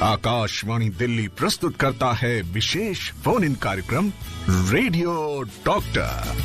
आकाशवाणी दिल्ली प्रस्तुत करता है विशेष फोन इन कार्यक्रम रेडियो डॉक्टर।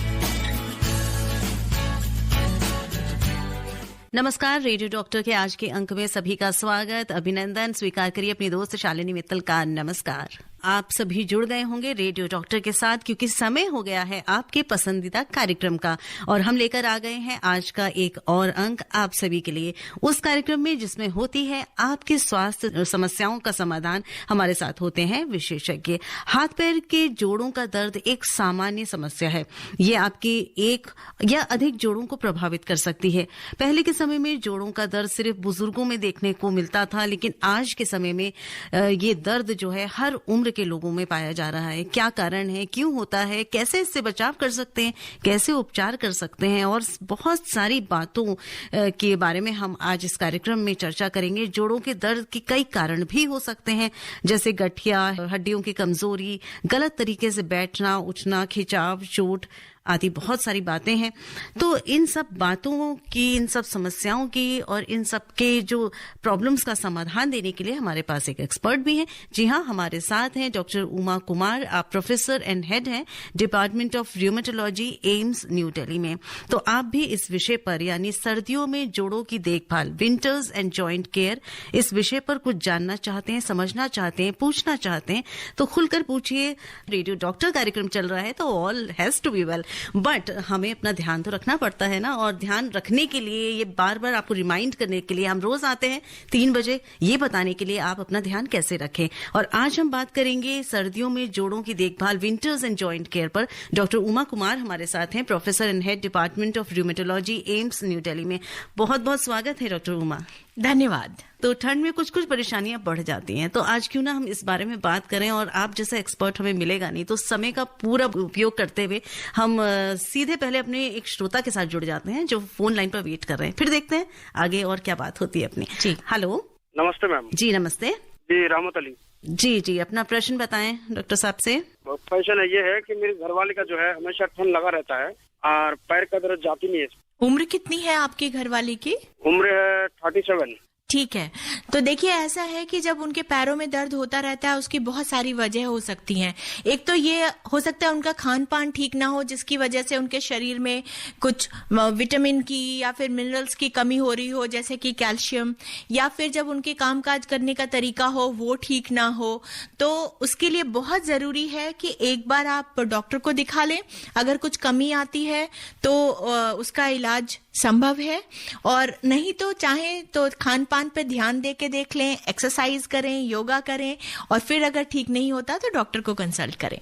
नमस्कार, रेडियो डॉक्टर के आज के अंक में सभी का स्वागत, अभिनंदन स्वीकार करिए अपनी दोस्त शालिनी मित्तल का नमस्कार। आप सभी जुड़ गए होंगे रेडियो डॉक्टर के साथ क्योंकि समय हो गया है आपके पसंदीदा कार्यक्रम का और हम लेकर आ गए हैं आज का एक और अंक आप सभी के लिए, उस कार्यक्रम में जिसमें होती है आपके स्वास्थ्य समस्याओं का समाधान। हमारे साथ होते हैं विशेषज्ञ। हाथ पैर के जोड़ों का दर्द एक सामान्य समस्या है। ये आपके एक या अधिक जोड़ों को प्रभावित कर सकती है। पहले के समय में जोड़ों का दर्द सिर्फ बुजुर्गों में देखने को मिलता था, लेकिन आज के समय में ये दर्द जो है हर उम्र के लोगों में पाया जा रहा है। क्या कारण है, क्यों होता है, कैसे इससे बचाव कर सकते हैं, कैसे उपचार कर सकते हैं और बहुत सारी बातों के बारे में हम आज इस कार्यक्रम में चर्चा करेंगे। जोड़ों के दर्द के कई कारण भी हो सकते हैं, जैसे गठिया, हड्डियों की कमजोरी, गलत तरीके से बैठना, उठना, खिंचाव, चोट आदि बहुत सारी बातें हैं। तो इन सब बातों की, इन सब समस्याओं की और इन सब के जो प्रॉब्लम्स का समाधान देने के लिए हमारे पास एक एक्सपर्ट भी हैं। जी हाँ, हमारे साथ हैं डॉक्टर उमा कुमार। आप प्रोफेसर एंड हेड हैं department of rheumatology, AIIMS New Delhi में। तो आप भी इस विषय पर यानी सर्दियों में जोड़ों की देखभाल, विंटर्स एंड जॉइंट केयर, इस विषय पर कुछ जानना चाहते हैं, समझना चाहते हैं, पूछना चाहते हैं तो खुलकर पूछिए। रेडियो डॉक्टर कार्यक्रम चल रहा है तो all has to be well, but हमें अपना ध्यान तो रखना पड़ता है ना। और ध्यान रखने के लिए, ये बार बार आपको रिमाइंड करने के लिए हम रोज आते हैं 3 बजे, ये बताने के लिए आप अपना ध्यान कैसे रखें। और आज हम बात करेंगे सर्दियों में जोड़ों की देखभाल, विंटर्स एंड जॉइंट केयर पर। डॉक्टर उमा कुमार हमारे साथ हैं, professor and head department of rheumatology, AIIMS New Delhi में। बहुत बहुत स्वागत है डॉक्टर उमा। धन्यवाद। तो ठंड में कुछ परेशानियां बढ़ जाती हैं, तो आज क्यों ना हम इस बारे में बात करें। और आप जैसा एक्सपर्ट हमें मिलेगा नहीं, तो समय का पूरा उपयोग करते हुए हम सीधे पहले अपने एक श्रोता के साथ जुड़ जाते हैं जो फोन लाइन पर वेट कर रहे हैं, फिर देखते हैं आगे और क्या बात होती है अपनी। जी हेलो। नमस्ते मैम। जी नमस्ते। जी रहमत अली। जी अपना प्रश्न बताएं डॉक्टर साहब से। प्रश्न ये है कि मेरी घरवाली का जो है हमेशा ठंड लगा रहता है और पैर का दर्द जाती नहीं है। उम्र कितनी है आपकी घरवाली की? उम्र है 37। ठीक है, तो देखिए ऐसा है कि जब उनके पैरों में दर्द होता रहता है उसकी बहुत सारी वजह हो सकती हैं। एक तो ये हो सकता है उनका खान पान ठीक ना हो, जिसकी वजह से उनके शरीर में कुछ विटामिन की या फिर मिनरल्स की कमी हो रही हो, जैसे कि कैल्शियम, या फिर जब उनके कामकाज करने का तरीका हो वो ठीक ना हो। तो उसके लिए बहुत जरूरी है कि एक बार आप डॉक्टर को दिखा लें। अगर कुछ कमी आती है तो उसका इलाज संभव है, और नहीं तो चाहे तो खान पान पे ध्यान दे के देख लें, एक्सरसाइज करें, योगा करें, और फिर अगर ठीक नहीं होता तो डॉक्टर को कंसल्ट करें।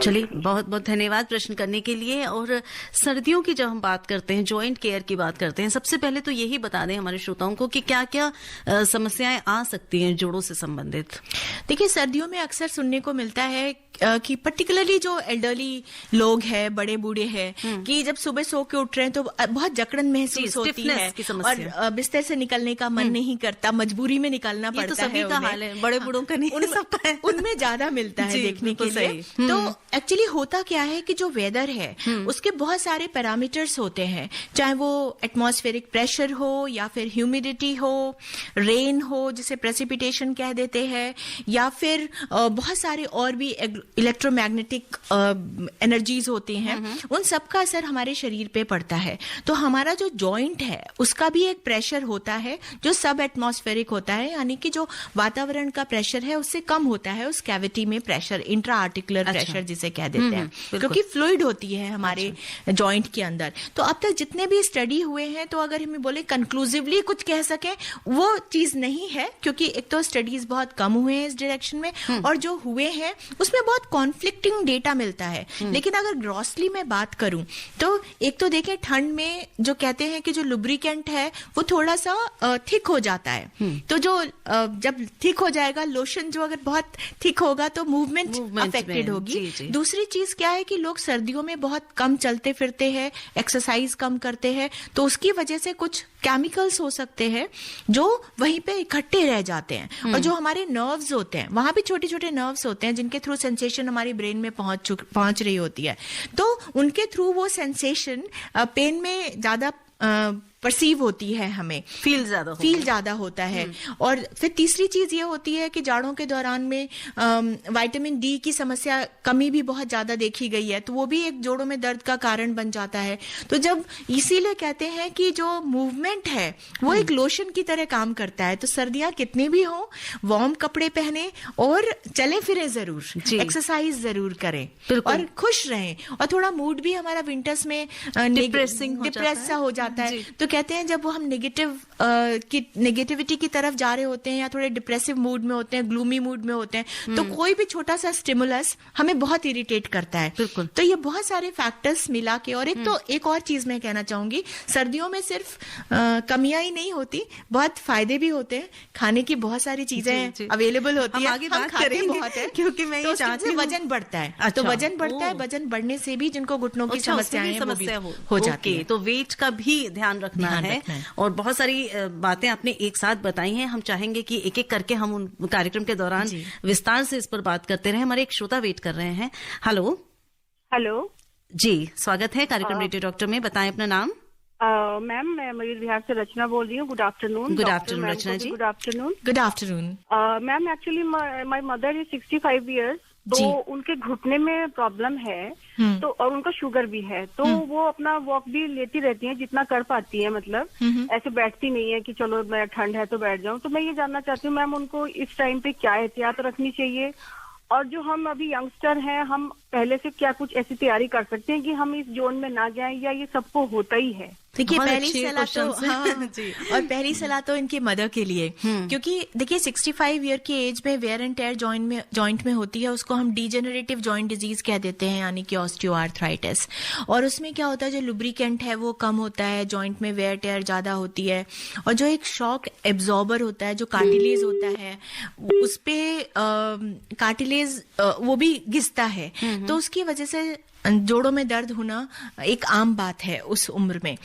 चलिए, बहुत बहुत धन्यवाद प्रश्न करने के लिए। और सर्दियों की जब हम बात करते हैं, जॉइंट केयर की बात करते हैं, सबसे पहले तो यही बता दें हमारे श्रोताओं को कि क्या क्या समस्याएं आ सकती हैं जोड़ों से संबंधित। देखिए, सर्दियों में अक्सर सुनने को मिलता है कि पर्टिकुलरली जो एल्डरली लोग हैं, बड़े बूढ़े हैं, कि जब सुबह सो के उठ रहे हैं तो बहुत जकड़न महसूस होती है और बिस्तर से निकलने का मन नहीं करता, मजबूरी में निकलना पड़ता है। तो सभी का हाल है, बड़े बूढ़ों का नहीं, सबका है। उनमें ज्यादा मिलता है देखने के लिए। तो एक्चुअली होता क्या है कि जो वेदर है उसके बहुत सारे पैरामीटर्स होते हैं, चाहे वो एटमॉस्फेरिक प्रेशर हो या फिर ह्यूमिडिटी हो, रेन हो जिसे प्रेसिपिटेशन कह देते हैं, या फिर बहुत सारे और भी इलेक्ट्रोमैग्नेटिक एनर्जीज होती हैं। उन सब का असर हमारे शरीर पे पड़ता है। तो हमारा जो जॉइंट है उसका भी एक प्रेशर होता है जो सब एटमॉस्फेरिक होता है, यानी कि जो वातावरण का प्रेशर है उससे कम होता है उस कैविटी में प्रेशर, इंट्रा आर्टिकुलर प्रेशर जिसे कह देते हैं, क्योंकि फ्लूइड होती है हमारे जॉइंट के अंदर। तो अब तक जितने भी स्टडी हुए हैं, तो अगर हमें बोले कंक्लूसिवली कुछ कह सकें, वो चीज नहीं है, क्योंकि एक तो स्टडीज बहुत कम हुए हैं इस डायरेक्शन में, और जो हुए हैं उसमें बहुत कॉन्फ्लिक्टिंग डेटा मिलता है। लेकिन अगर ग्रॉसली मैं बात करूं तो एक तो देखिए, ठंड में जो कहते हैं कि जो लुब्रिकेंट है वो थोड़ा सा थिक हो जाता है। तो जो जब थिक हो जाएगा, लोशन जो अगर बहुत थिक होगा तो मूवमेंट अफेक्टेड होगी। दूसरी चीज क्या है कि लोग सर्दियों में बहुत कम चलते फिरते हैं, एक्सरसाइज कम करते हैं, तो उसकी वजह से कुछ केमिकल्स हो सकते हैं जो वहीं पे इकट्ठे रह जाते हैं। और जो हमारे नर्व्स होते हैं, वहां भी छोटे छोटे नर्व्स होते हैं जिनके थ्रू सेंसेशन हमारी ब्रेन में पहुंच रही होती है। तो उनके थ्रू वो सेंसेशन पेन में ज्यादा परसीव होती है, हमें फील ज्यादा होता है। और फिर तीसरी चीज ये होती है कि जाड़ों के दौरान में विटामिन डी की समस्या कमी भी बहुत ज्यादा देखी गई है, तो वो भी एक जोड़ों में दर्द का कारण बन जाता है। तो जब इसीलिए कहते हैं कि जो मूवमेंट है वो एक लोशन की तरह काम करता है। तो सर्दियां कितनी भी हो, वार्म कपड़े पहने और चले फिरे जरूर, एक्सरसाइज जरूर करें और खुश रहें। और थोड़ा मूड भी हमारा विंटर्स में डिप्रेस सा हो जाता है। तो कहते हैं जब वो हम नेगेटिविटी की तरफ जा रहे होते हैं या थोड़े डिप्रेसिव मूड में होते हैं, ग्लूमी मूड में होते हैं, तो कोई भी छोटा सा स्टिमुलस हमें बहुत इरिटेट करता है। तो ये बहुत सारे फैक्टर्स मिला के, और एक और चीज मैं कहना चाहूंगी, सर्दियों में सिर्फ कमियां ही नहीं होती, बहुत फायदे भी होते हैं। खाने की बहुत सारी चीजें अवेलेबल होती है, हम खाते बहुत है, क्योंकि मैं ये चाहती हूँ वजन बढ़ता है। तो वजन बढ़ता है, वजन बढ़ने से भी जिनको घुटनों की समस्याएं हो जाती है, तो वेट का भी ध्यान रखना है। और बहुत सारी बातें आपने एक साथ बताई हैं। हम चाहेंगे कि एक एक करके हम उन कार्यक्रम के दौरान विस्तार से इस पर बात करते रहे। हमारे एक श्रोता वेट कर रहे हैं। हेलो जी, स्वागत है कार्यक्रम रेडियो डॉक्टर में। बताएं अपना नाम। मैम, मैं मयूर विहार से रचना बोल रही हूँ। Good afternoon Rachna ji. Good afternoon ma'am, actually my mother is 65 years, तो उनके घुटने में प्रॉब्लम है, तो और उनका शुगर भी है, तो वो अपना वॉक भी लेती रहती हैं जितना कर पाती है, मतलब ऐसे बैठती नहीं है कि चलो मैं ठंड है तो बैठ जाऊं। तो मैं ये जानना चाहती हूँ मैम, उनको इस टाइम पे क्या एहतियात रखनी चाहिए, और जो हम अभी यंगस्टर हैं, हम पहले से क्या कुछ ऐसी तैयारी कर सकते हैं कि हम इस जोन में ना जाएं, या ये सबको होता ही है? देखिए, पहली सलाह तो और पहली सलाह तो इनके मदर के लिए, क्योंकि देखिए 65 ईयर की एज में वेयर एंड टेयर जॉइंट में होती है, उसको हम डीजेनरेटिव जॉइंट डिजीज कह देते हैं, यानी कि ऑस्टियोआर्थराइटिस। और उसमें क्या होता है, जो लुब्रिकेंट है वो कम होता है, जॉइंट में वेयर टेयर ज्यादा होती है, और जो एक शॉक एब्जॉर्बर होता है, जो कार्टिलेज होता है, उस पे कार्टिलेज वो भी घिसता है, तो उसकी वजह से जोड़ों में दर्द होना एक आम बात है उस उम्र में।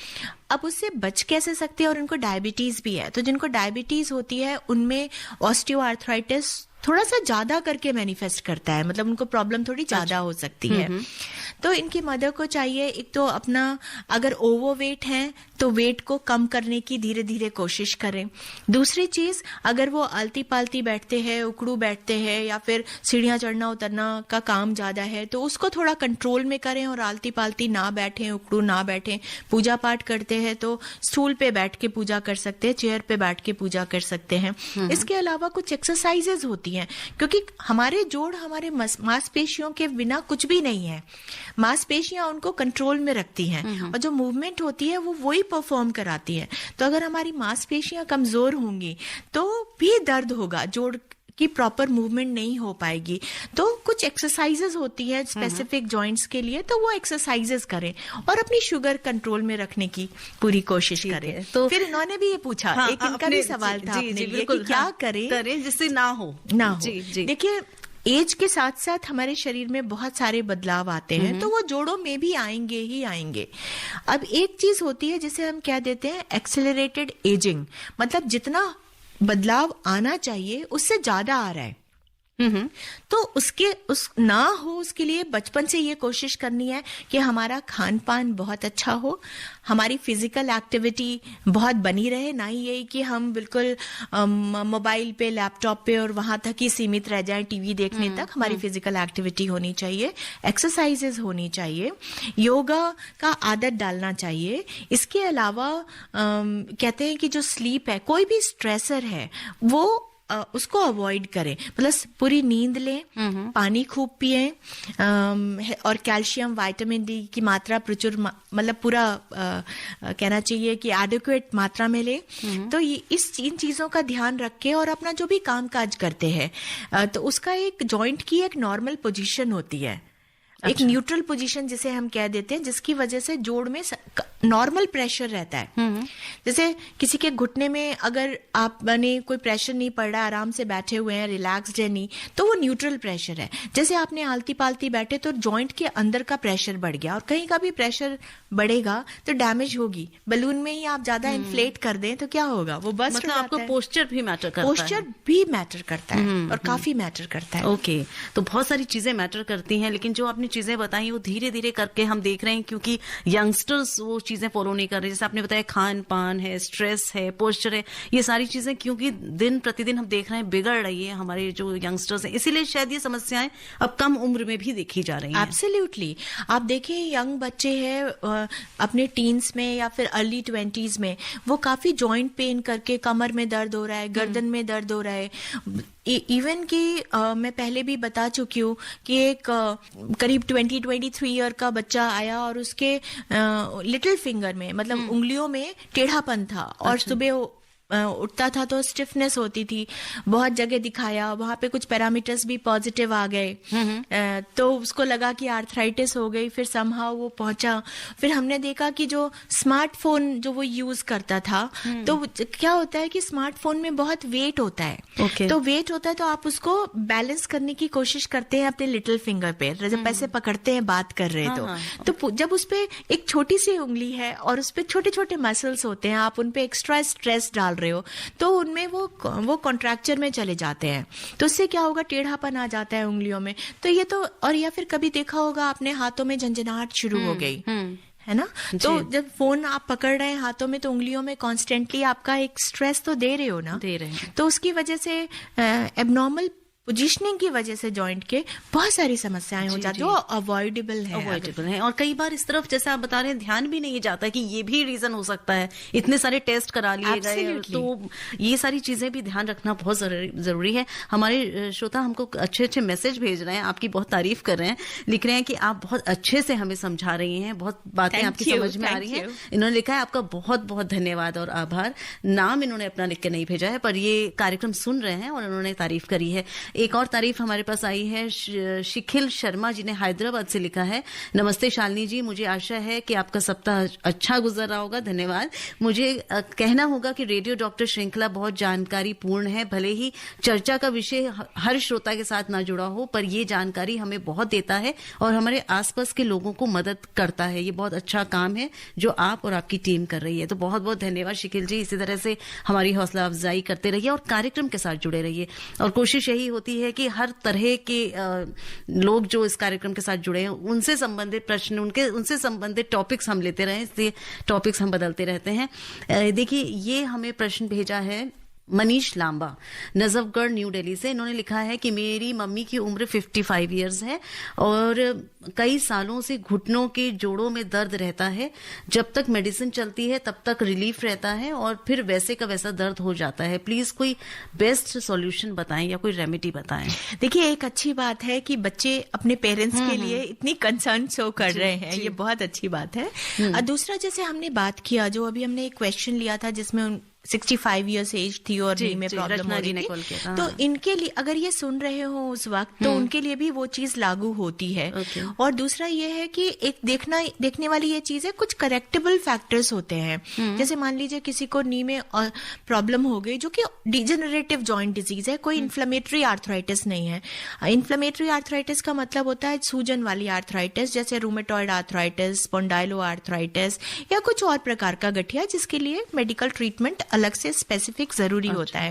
अब उससे बच कैसे सकते हैं, और उनको डायबिटीज भी है, तो जिनको डायबिटीज होती है उनमें ऑस्टियोआर्थराइटिस थोड़ा सा ज्यादा करके मैनिफेस्ट करता है, मतलब उनको प्रॉब्लम थोड़ी ज्यादा हो सकती है। तो इनकी मदर को चाहिए, एक तो अपना, अगर ओवरवेट है तो वेट को कम करने की धीरे धीरे कोशिश करें। दूसरी चीज, अगर वो आलती पालती बैठते हैं, उकड़ू बैठते हैं, या फिर सीढ़ियां चढ़ना उतरना का काम ज्यादा है, तो उसको थोड़ा कंट्रोल में करें और आलती पालती ना बैठें, उकड़ू ना बैठें। पूजा पाठ करते हैं तो स्टूल पे बैठ के पूजा कर सकते हैं, चेयर पे बैठ के पूजा कर सकते हैं। इसके अलावा कुछ एक्सरसाइजेज होती हैं, क्योंकि हमारे जोड़ हमारे मांसपेशियों के बिना कुछ भी नहीं है। मांसपेशियां उनको कंट्रोल में रखती हैं, और जो मूवमेंट होती है वो वही परफॉर्म कराती है। तो अगर हमारी मांसपेशियां कमजोर होंगी तो भी दर्द होगा, जोड़ की प्रॉपर मूवमेंट नहीं हो पाएगी। तो कुछ एक्सरसाइजेस होती है स्पेसिफिक जॉइंट्स के लिए, तो वो एक्सरसाइजेस करें और अपनी शुगर कंट्रोल में रखने की पूरी कोशिश करें। तो फिर इन्होंने भी ये पूछा, एक इनका भी सवाल था अपने लिए कि क्या करें जिससे ना हो। देखिए, एज के साथ साथ हमारे शरीर में बहुत सारे बदलाव आते हैं, तो वो जोड़ों में भी आएंगे ही आएंगे। अब एक चीज होती है जिसे हम क्या देते हैं, एक्सेलरेटेड एजिंग, मतलब जितना बदलाव आना चाहिए उससे ज्यादा आ रहा है। तो उस ना हो, उसके लिए बचपन से ये कोशिश करनी है कि हमारा खान पान बहुत अच्छा हो, हमारी फिजिकल एक्टिविटी बहुत बनी रहे, ना ही यही कि हम बिल्कुल मोबाइल पे, लैपटॉप पे और वहां तक ही सीमित रह जाएं, टीवी देखने तक। हमारी फिजिकल एक्टिविटी होनी चाहिए, एक्सरसाइजेज होनी चाहिए, योगा का आदत डालना चाहिए। इसके अलावा कहते हैं कि जो स्लीप है, कोई भी स्ट्रेसर है, वो उसको अवॉइड करें, मतलब पूरी नींद लें, पानी खूब पिए, और कैल्शियम, विटामिन डी की मात्रा प्रचुर, मतलब पूरा कहना चाहिए कि एडिक्वेट मात्रा में ले। तो इन चीजों का ध्यान रख के, और अपना जो भी काम काज करते हैं, तो उसका एक जॉइंट की एक नॉर्मल पोजीशन होती है, एक न्यूट्रल पोजीशन जिसे हम कह देते हैं, जिसकी वजह से जोड़ में नॉर्मल प्रेशर रहता है। जैसे किसी के घुटने में अगर आपने कोई प्रेशर नहीं पड़ रहा, आराम से बैठे हुए हैं, रिलैक्स्ड है नहीं, तो वो न्यूट्रल प्रेशर है। जैसे आपने आलती पालती बैठे तो जॉइंट के अंदर का प्रेशर बढ़ गया, और कहीं का भी प्रेशर बढ़ेगा तो डैमेज होगी। बलून में ही आप ज्यादा इन्फ्लेट कर दें तो क्या होगा, वो बस मतलब आपको पोस्चर भी मैटर करता है। पोस्चर भी मैटर करता है, और काफी मैटर करता है। ओके, तो बहुत सारी चीजें मैटर करती हैं, लेकिन जो आपने चीजें बताई वो धीरे धीरे करके हम देख रहे हैं, क्योंकि यंगस्टर्स वो चीजें चीजें फॉलो नहीं कर रहे, जैसे आपने बताया खान पान है, स्ट्रेस है, पोस्चर है, ये सारी चीजें क्योंकि दिन प्रतिदिन हम देख रहे हैं बिगड़ रही है हमारे जो यंगस्टर्स हैं, इसीलिए शायद ये समस्याएं अब कम उम्र में भी देखी जा रही हैं। एब्सोल्युटली। आप देखिए यंग बच्चे हैं अपने टीन्स में या फिर अर्ली 20s में, वो काफी जॉइंट पेन करके कमर में दर्द हो रहा है, गर्दन में दर्द हो रहा है। इवन कि मैं पहले भी बता चुकी हूँ कि एक करीब 23 ईयर का बच्चा आया और उसके लिटिल फिंगर में, मतलब उंगलियों में टेढ़ापन था और सुबह उठता था तो स्टिफनेस होती थी। बहुत जगह दिखाया, वहां पे कुछ पैरामीटर्स भी पॉजिटिव आ गए, तो उसको लगा कि आर्थराइटिस हो गई। फिर समहाउ वो पहुंचा, फिर हमने देखा कि जो स्मार्टफोन जो वो यूज करता था, तो क्या होता है कि स्मार्टफोन में बहुत वेट होता है, तो वेट होता है तो आप उसको बैलेंस करने की कोशिश करते हैं अपने लिटिल फिंगर पे, जब ऐसे पकड़ते हैं बात कर रहे हैं तो जब उस पे एक छोटी सी उंगली है और उस पे छोटे छोटे मसल्स होते हैं, आप उन पे एक्स्ट्रा स्ट्रेस डाल रहे हो तो उनमें वो कॉन्ट्रैक्चर में चले जाते हैं, तो उससे क्या होगा, टेढ़ापन आ जाता है उंगलियों में। तो ये तो, और या फिर कभी देखा होगा आपने हाथों में झंझनाहट शुरू हो गई है ना, तो जब फोन आप पकड़ रहे हैं हाथों में तो उंगलियों में कॉन्स्टेंटली आपका एक स्ट्रेस तो दे रहे हो ना, दे रहे हैं, तो उसकी वजह से एबनॉर्मल पोजीशनिंग की वजह से जॉइंट के बहुत सारी समस्याएं हो जाती है, अवॉइडेबल है। और कई बार इस तरफ जैसे आप बता रहे हैं ध्यान भी नहीं जाता कि ये भी रीजन हो सकता है, इतने सारे टेस्ट करा लिए गए, तो ये सारी चीजें भी ध्यान रखना बहुत जरूरी है। हमारे श्रोता हमको अच्छे अच्छे मैसेज भेज रहे हैं, आपकी बहुत तारीफ कर रहे हैं, लिख रहे हैं कि आप बहुत अच्छे से हमें समझा रही हैं, बहुत बातें आपकी समझ में आ रही हैं। इन्होंने लिखा है आपका बहुत बहुत धन्यवाद और आभार। नाम इन्होंने अपना लिख के नहीं भेजा है, पर ये कार्यक्रम सुन रहे हैं और उन्होंने तारीफ करी है। एक और तारीफ हमारे पास आई है शिखिल शर्मा जी ने हैदराबाद से लिखा है, नमस्ते शालिनी जी, मुझे आशा है कि आपका सप्ताह अच्छा गुजर रहा होगा, धन्यवाद। मुझे कहना होगा कि रेडियो डॉक्टर श्रृंखला बहुत जानकारी पूर्ण है, भले ही चर्चा का विषय हर श्रोता के साथ ना जुड़ा हो, पर ये जानकारी हमें बहुत देता है और हमारे आसपास के लोगों को मदद करता है। ये बहुत अच्छा काम है जो आप और आपकी टीम कर रही है, तो बहुत बहुत धन्यवाद शिखिल जी। इसी तरह से हमारी हौसला अफजाई करते रहिए और कार्यक्रम के साथ जुड़े रहिए, और कोशिश यही होती है कि हर तरह के लोग जो इस कार्यक्रम के साथ जुड़े हैं उनसे संबंधित प्रश्न, उनसे संबंधित टॉपिक्स हम लेते रहें, इसलिए टॉपिक्स हम बदलते रहते हैं। देखिए ये हमें प्रश्न भेजा है मनीष लांबा नजफगढ़ न्यू दिल्ली से। इन्होंने लिखा है कि मेरी मम्मी की उम्र 55 इयर्स है और कई सालों से घुटनों के जोड़ों में दर्द रहता है, जब तक मेडिसिन चलती है तब तक रिलीफ रहता है और फिर वैसे का वैसा दर्द हो जाता है। प्लीज कोई बेस्ट सॉल्यूशन बताएं या कोई रेमेडी बताएं। देखिए एक अच्छी बात है कि बच्चे अपने पेरेंट्स के लिए इतनी कंसर्न शो कर रहे हैं, ये बहुत अच्छी बात है। दूसरा, जैसे हमने बात किया, जो अभी हमने एक क्वेश्चन लिया था जिसमें 65 इयर्स एज थी और नी में प्रॉब्लम हो रही थी, तो इनके लिए अगर ये सुन रहे हो उस वक्त तो उनके लिए भी वो चीज लागू होती है। और दूसरा ये है कि एक देखने वाली ये चीज है, कुछ करेक्टेबल फैक्टर्स होते हैं। जैसे मान लीजिए किसी को नी में प्रॉब्लम हो गई जो कि डिजेनरेटिव जॉइंट डिजीज है, कोई इन्फ्लेमेटरी आर्थराइटिस नहीं है। इन्फ्लेमेटरी आर्थराइटिस का मतलब होता है सूजन वाली आर्थराइटिस, जैसे रूमेटॉइड आर्थराइटिस, स्पॉन्डाइलो आर्थराइटिस या कुछ और प्रकार का गठिया, जिसके लिए मेडिकल ट्रीटमेंट अलग से स्पेसिफिक जरूरी होता है।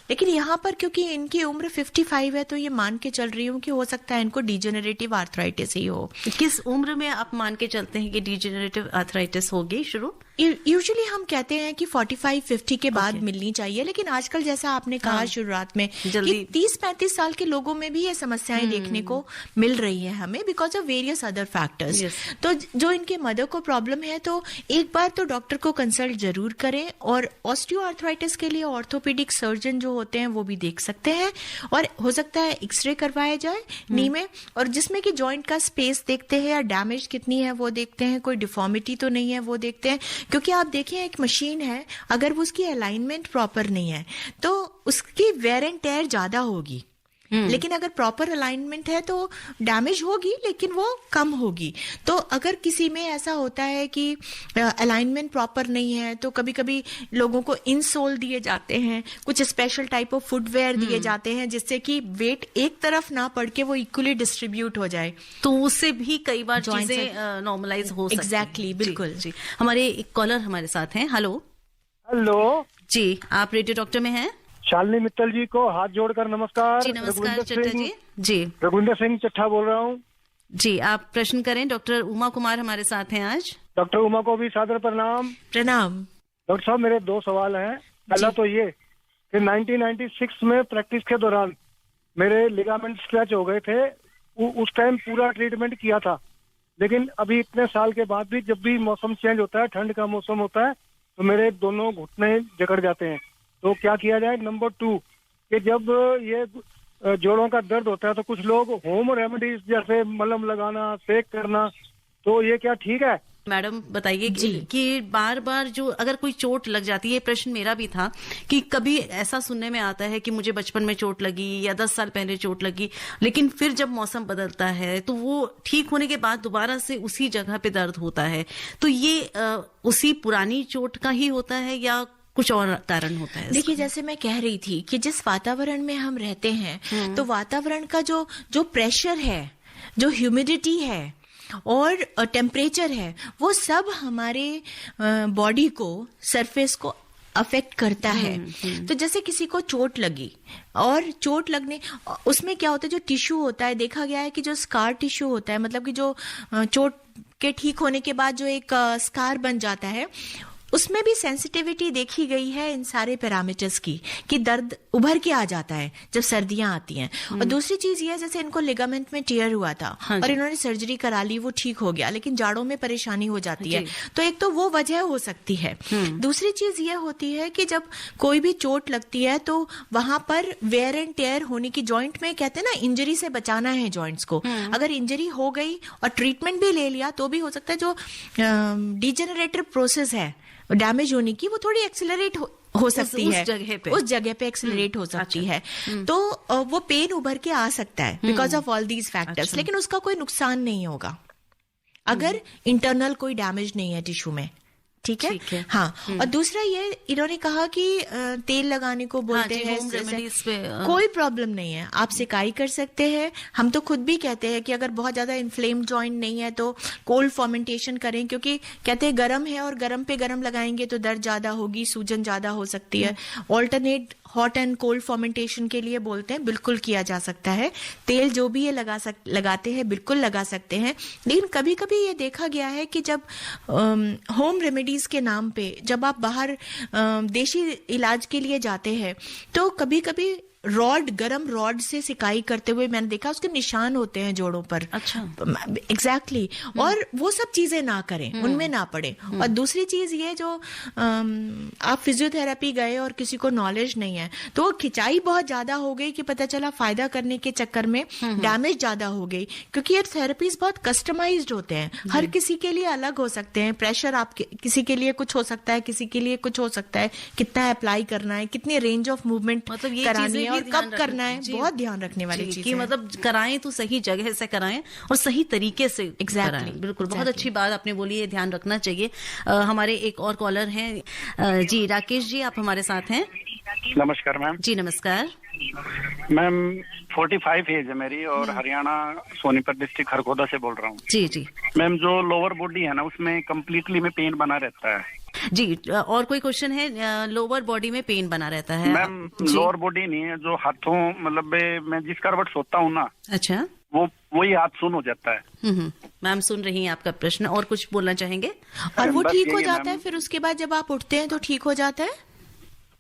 लेकिन यहाँ पर क्योंकि इनकी उम्र 55 है तो ये मान के चल रही हूँ कि हो सकता है इनको डिजेनरेटिव आर्थराइटिस ही हो। किस उम्र में आप मान के चलते हैं कि डिजेनरेटिव आर्थराइटिस होगी शुरू? यूजुअली हम कहते हैं कि 45-50 के बाद मिलनी चाहिए, लेकिन आजकल जैसा आपने कहा शुरुआत में कि 30-35 साल के लोगों में भी ये समस्याएं देखने को मिल रही है हमें, because of various other factors. तो जो इनके मदर को प्रॉब्लम है तो एक बार तो डॉक्टर को कंसल्ट जरूर करें, और ऑस्टियोआर्थराइटिस के लिए ऑर्थोपेडिक सर्जन जो होते हैं वो भी देख सकते हैं, और हो सकता है एक्सरे करवाया जाए नी में, और जिसमें कि जॉइंट का स्पेस देखते हैं या डैमेज कितनी है वो देखते हैं, कोई डिफॉर्मिटी तो नहीं है वो देखते हैं। क्योंकि आप देखिए एक मशीन है, अगर वो उसकी अलाइनमेंट प्रॉपर नहीं है तो उसकी वेयर एंड टेयर ज्यादा होगी, लेकिन अगर प्रॉपर अलाइनमेंट है तो डैमेज होगी लेकिन वो कम होगी। तो अगर किसी में ऐसा होता है कि अलाइनमेंट प्रॉपर नहीं है तो कभी कभी लोगों को इनसोल दिए जाते हैं, कुछ स्पेशल टाइप ऑफ फुटवेयर दिए जाते हैं जिससे कि वेट एक तरफ ना पड़ के वो इक्वली डिस्ट्रीब्यूट हो जाए, तो उससे भी कई बार चीजें नॉर्मलाइज हो सकती हैं। एग्जैक्टली, बिल्कुल जी। हमारे एक कॉलर हमारे साथ हैं। हेलो जी, आप रेडियो डॉक्टर में हैं? शालिनी मित्तल जी को हाथ जोड़कर नमस्कार। जी नमस्कार चट्टा जी। जी रघुविंदर सिंह चट्टा बोल रहा हूँ। जी, आप प्रश्न करें। डॉक्टर उमा कुमार हमारे साथ हैं आज। डॉक्टर उमा को भी सादर प्रणाम। प्रणाम। डॉक्टर साहब, मेरे 2 सवाल हैं। पहला तो ये कि 1996 में प्रैक्टिस के दौरान मेरे लिगामेंट स्ट्रेच हो गए थे। उस टाइम पूरा ट्रीटमेंट किया था, लेकिन अभी इतने साल के बाद भी जब भी मौसम चेंज होता है, ठंड का मौसम होता है, तो मेरे दोनों घुटने जकड़ जाते हैं। तो क्या किया जाए? नंबर 2 कि जब ये जोड़ों का दर्द होता है तो कुछ लोग होम रेमेडीज जैसे मलहम लगाना, सेक करना, तो ये क्या ठीक है? मैडम बताइए कि बार बार जो अगर कोई चोट लग जाती है, प्रश्न मेरा भी था कि कभी ऐसा सुनने में आता है कि मुझे बचपन में चोट लगी या 10 साल पहले चोट लगी, लेकिन फिर जब मौसम बदलता है तो वो ठीक होने के बाद दोबारा से उसी जगह पे दर्द होता है, तो ये उसी पुरानी चोट का ही होता है या कुछ और कारण होता है? देखिए, जैसे मैं कह रही थी कि जिस वातावरण में हम रहते हैं तो वातावरण का जो प्रेशर है, जो ह्यूमिडिटी है और टेम्परेचर है, वो सब हमारे बॉडी को, सरफेस को अफेक्ट करता है। तो जैसे किसी को चोट लगी और चोट लगने, उसमें क्या होता है, जो टिश्यू होता है, देखा गया है कि जो स्कार टिश्यू होता है, मतलब कि जो चोट के ठीक होने के बाद जो एक स्कार बन जाता है, उसमें भी सेंसिटिविटी देखी गई है इन सारे पैरामीटर्स की, कि दर्द उभर के आ जाता है जब सर्दियां आती हैं। और दूसरी चीज ये है, जैसे इनको लिगामेंट में टियर हुआ था और इन्होंने सर्जरी करा ली, वो ठीक हो गया, लेकिन जाड़ों में परेशानी हो जाती है, तो एक तो वो वजह हो सकती है। दूसरी चीज ये होती है कि जब कोई भी चोट लगती है तो वहां पर वेयर एंड टेयर होने की, जॉइंट में कहते हैं ना, इंजरी से बचाना है जॉइंट्स को। अगर इंजरी हो गई और ट्रीटमेंट भी ले लिया तो भी हो सकता है जो डिजेनरेटिव प्रोसेस है डैमेज होने की, वो थोड़ी एक्सेलरेट हो सकती है, उस जगह पे एक्सेलरेट हो सकती है, तो वो पेन उभर के आ सकता है because of all these factors. लेकिन उसका कोई नुकसान नहीं होगा अगर इंटरनल कोई डैमेज नहीं है टिश्यू में। ठीक है। हाँ, और दूसरा ये इन्होंने कहा कि तेल लगाने को बोलते हैं, कोई प्रॉब्लम नहीं है, आप सिकाई कर सकते हैं। हम तो खुद भी कहते हैं कि अगर बहुत ज्यादा इन्फ्लेम्ड जॉइंट नहीं है तो कोल्ड फर्मेंटेशन करें, क्योंकि कहते हैं गर्म है और गर्म पे गर्म लगाएंगे तो दर्द ज्यादा होगी, सूजन ज्यादा हो सकती है। Alternate hot and cold fermentation के लिए बोलते हैं, बिल्कुल किया जा सकता है। तेल जो भी ये लगाते हैं बिल्कुल लगा सकते हैं। लेकिन कभी कभी ये देखा गया है कि जब होम रेमेडीज के नाम पे जब आप बाहर देशी इलाज के लिए जाते हैं तो कभी कभी गरम रॉड से सिकाई करते हुए मैंने देखा, उसके निशान होते हैं जोड़ों पर। अच्छा, एग्जैक्टली। और वो सब चीजें ना करें, उनमें ना पड़े। और दूसरी चीज ये, जो आप फिजियोथेरेपी गए और किसी को नॉलेज नहीं है तो वो खिंचाई बहुत ज्यादा हो गई कि पता चला फायदा करने के चक्कर में डैमेज ज्यादा हो गई, क्योंकि ये थेरेपीज बहुत कस्टमाइज्ड होते हैं, हर किसी के लिए अलग हो सकते हैं। प्रेशर आप किसी के लिए कुछ हो सकता है, किसी के लिए कुछ हो सकता है, कितना अप्लाई करना है, कितनी रेंज ऑफ मूवमेंट करानी है और कब करना है, बहुत ध्यान रखने वाली चीज है। मतलब कराएं तो सही जगह से कराएं और सही तरीके से कराएं। बिल्कुल, बहुत अच्छी बात आपने बोली, ये ध्यान रखना चाहिए। हमारे एक और कॉलर हैं जी, राकेश जी, आप हमारे साथ हैं। नमस्कार मैम। जी नमस्कार मैम। 45 एज है मेरी और हरियाणा सोनीपत डिस्ट्रिक्ट खरगोदा से बोल रहा हूँ। जी जी मैम, जो लोअर बॉडी है ना, उसमें कम्प्लीटली में पेन बना रहता है। जी, और कोई क्वेश्चन है? लोअर बॉडी में पेन बना रहता है मैम? लोअर बॉडी नहीं है, जो हाथों, मतलब मैं जिस करवट सोता हूँ ना, अच्छा, वही हाथ सुन हो जाता है। मैम सुन रही हैं आपका प्रश्न, और कुछ बोलना चाहेंगे? और वो ठीक हो जाता है फिर उसके बाद जब आप उठते हैं तो ठीक हो जाता है?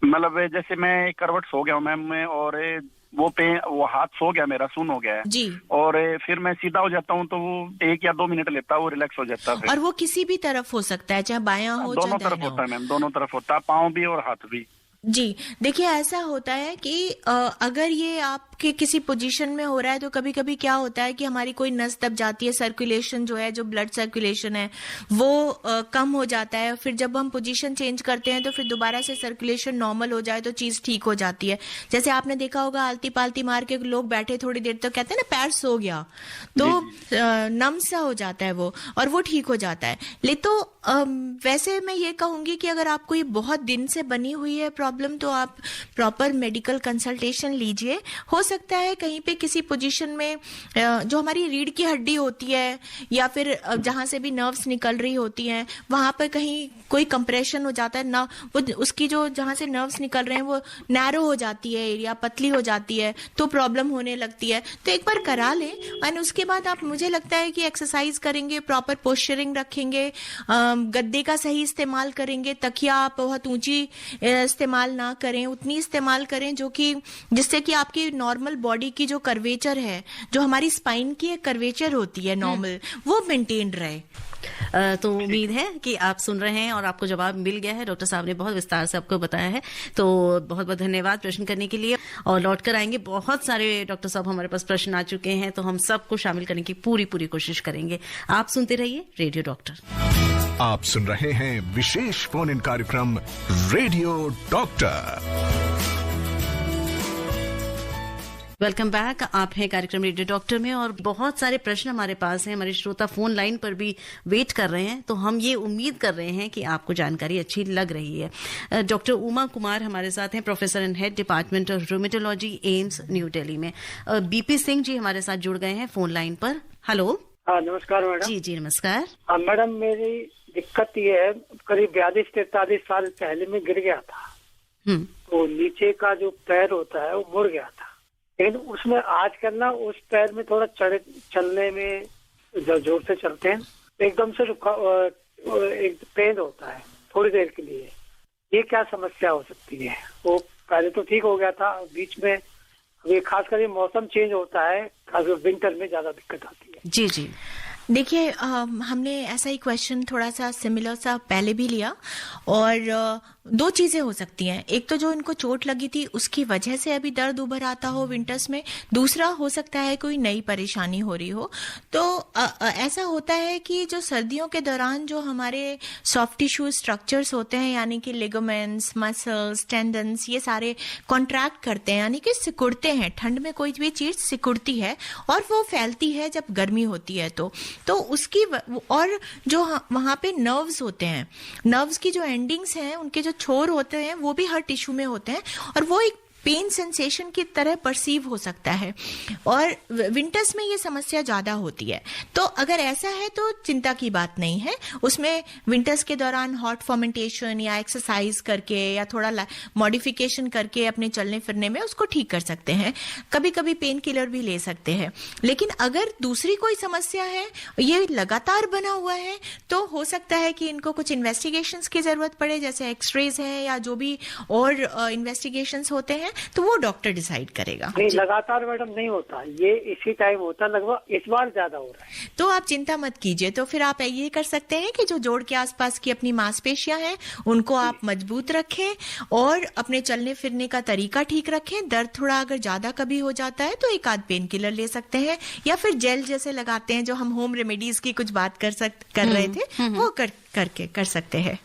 मतलब जैसे मैं करवट सो गया हूँ मैम, मैं और वो हाथ सो गया, मेरा सुन हो गया है जी, और फिर मैं सीधा हो जाता हूँ तो वो 1 या 2 मिनट लेता है, वो रिलैक्स हो जाता है। और वो किसी भी तरफ हो सकता है, चाहे बायां हो, दोनों तरफ होता है मैम, दोनों तरफ होता है, पाँव भी और हाथ भी। जी, देखिए ऐसा होता है कि अगर ये आपके किसी पोजीशन में हो रहा है तो कभी कभी क्या होता है कि हमारी कोई नस दब जाती है, सर्कुलेशन जो है, जो ब्लड सर्कुलेशन है वो कम हो जाता है। फिर जब हम पोजीशन चेंज करते हैं तो फिर दोबारा से सर्कुलेशन नॉर्मल हो जाए तो चीज ठीक हो जाती है। जैसे आपने देखा होगा, आलती पालती मार के लोग बैठे थोड़ी देर तो कहते हैं ना पैर सो गया, तो नम सा हो जाता है वो, और वो ठीक हो जाता है। ले तो वैसे मैं ये कहूंगी कि अगर आपको ये बहुत दिन से बनी हुई है प्रॉब्लम तो आप प्रॉपर मेडिकल कंसल्टेशन लीजिए। हो सकता है कहीं पे किसी पोजीशन में जो हमारी रीढ़ की हड्डी होती है या फिर जहां से भी नर्व्स निकल रही होती हैं वहां पर कहीं कोई कंप्रेशन हो जाता है ना, वो उसकी जो जहां से नर्व्स निकल रहे हैं वो नैरो हो जाती है, एरिया पतली हो जाती है, तो प्रॉब्लम होने लगती है। तो एक बार करा लें और उसके बाद आप, मुझे लगता है कि एक्सरसाइज करेंगे, प्रॉपर पोस्चरिंग रखेंगे, गद्दे का सही इस्तेमाल करेंगे, तकिया आप बहुत ऊंची इस्तेमाल ना करें, उतनी इस्तेमाल करें जो कि जिससे कि आपकी नॉर्मल बॉडी की जो कर्वेचर है, जो हमारी स्पाइन की एक कर्वेचर होती है नॉर्मल, वो मेंटेन रहे। तो उम्मीद है कि आप सुन रहे हैं और आपको जवाब मिल गया है। डॉक्टर साहब ने बहुत विस्तार से आपको बताया है, तो बहुत बहुत धन्यवाद प्रश्न करने के लिए। और लौट कर आएंगे, बहुत सारे डॉक्टर साहब हमारे पास प्रश्न आ चुके हैं, तो हम सबको शामिल करने की पूरी कोशिश करेंगे। आप सुनते रहिए रेडियो डॉक्टर। आप सुन रहे हैं विशेष फोन इन कार्यक्रम रेडियो डॉक्टर। Welcome back. आप हैं कार्यक्रम रेडियो डॉक्टर में और बहुत सारे प्रश्न हमारे पास हैं। हमारे श्रोता फोन लाइन पर भी वेट कर रहे हैं, तो हम ये उम्मीद कर रहे हैं कि आपको जानकारी अच्छी लग रही है। डॉक्टर उमा कुमार हमारे साथ हैं, professor and head department of rheumatology, AIIMS New Delhi में। बीपी सिंह जी हमारे साथ जुड़ गए हैं फोन लाइन पर। हेलो। हाँ, नमस्कार मैडम। जी नमस्कार। मैडम, मेरी दिक्कत ये है, करीब 42-43 साल पहले में गिर गया था, तो नीचे का जो पैर होता है वो मुड़ गया था, लेकिन उसमें आजकल ना उस पैर में थोड़ा चलने में जब जोर से चलते हैं तो एकदम से एक पेन होता है थोड़ी देर के लिए। ये क्या समस्या हो सकती है? वो पहले तो ठीक हो गया था, बीच में अभी खासकर ये मौसम चेंज होता है, खासकर विंटर में ज्यादा दिक्कत आती है। जी देखिए, हमने ऐसा ही क्वेश्चन थोड़ा सा सिमिलर सा पहले भी लिया, और दो चीजें हो सकती हैं। एक तो जो इनको चोट लगी थी उसकी वजह से अभी दर्द उभर आता हो विंटर्स में, दूसरा हो सकता है कोई नई परेशानी हो रही हो। तो ऐसा होता है कि जो सर्दियों के दौरान जो हमारे सॉफ्ट टिश्यू स्ट्रक्चर्स होते हैं, यानी कि लिगामेंट्स, मसल्स, टेंडन्स, ये सारे कॉन्ट्रैक्ट करते हैं, यानी कि सिकुड़ते हैं। ठंड में कोई भी चीज सिकुड़ती है और वो फैलती है जब गर्मी होती है तो उसकी, और जो वहां पे नर्व्स होते हैं, नर्व्स की जो एंडिंग्स हैं, उनके जो छोर होते हैं, वो भी हर टिश्यू में होते हैं और वो एक पेन सेंसेशन की तरह परसीव हो सकता है, और विंटर्स में ये समस्या ज्यादा होती है। तो अगर ऐसा है तो चिंता की बात नहीं है, उसमें विंटर्स के दौरान हॉट फर्मेंटेशन या एक्सरसाइज करके या थोड़ा मॉडिफिकेशन करके अपने चलने फिरने में उसको ठीक कर सकते हैं। कभी कभी पेन किलर भी ले सकते हैं। लेकिन अगर दूसरी कोई समस्या है, ये लगातार बना हुआ है, तो हो सकता है कि इनको कुछ इन्वेस्टिगेशंस की जरूरत पड़े, जैसे एक्सरेज है या जो भी और इन्वेस्टिगेशंस होते हैं, तो वो डॉक्टर डिसाइड करेगा। नहीं, लगातार मैडम नहीं होता, ये इसी टाइम होता, लगभग इस बार ज्यादा हो रहा है। तो आप चिंता मत कीजिए। तो फिर आप ये कर सकते हैं कि जो जोड़ के आसपास की अपनी मांसपेशियां हैं उनको आप मजबूत रखें और अपने चलने फिरने का तरीका ठीक रखें। दर्द थोड़ा अगर ज्यादा कभी हो जाता है तो एक आध पेन किलर ले सकते हैं, या फिर जेल जैसे लगाते हैं, जो हम होम रेमेडीज की कुछ बात कर रहे थे, वो कर सकते हैं।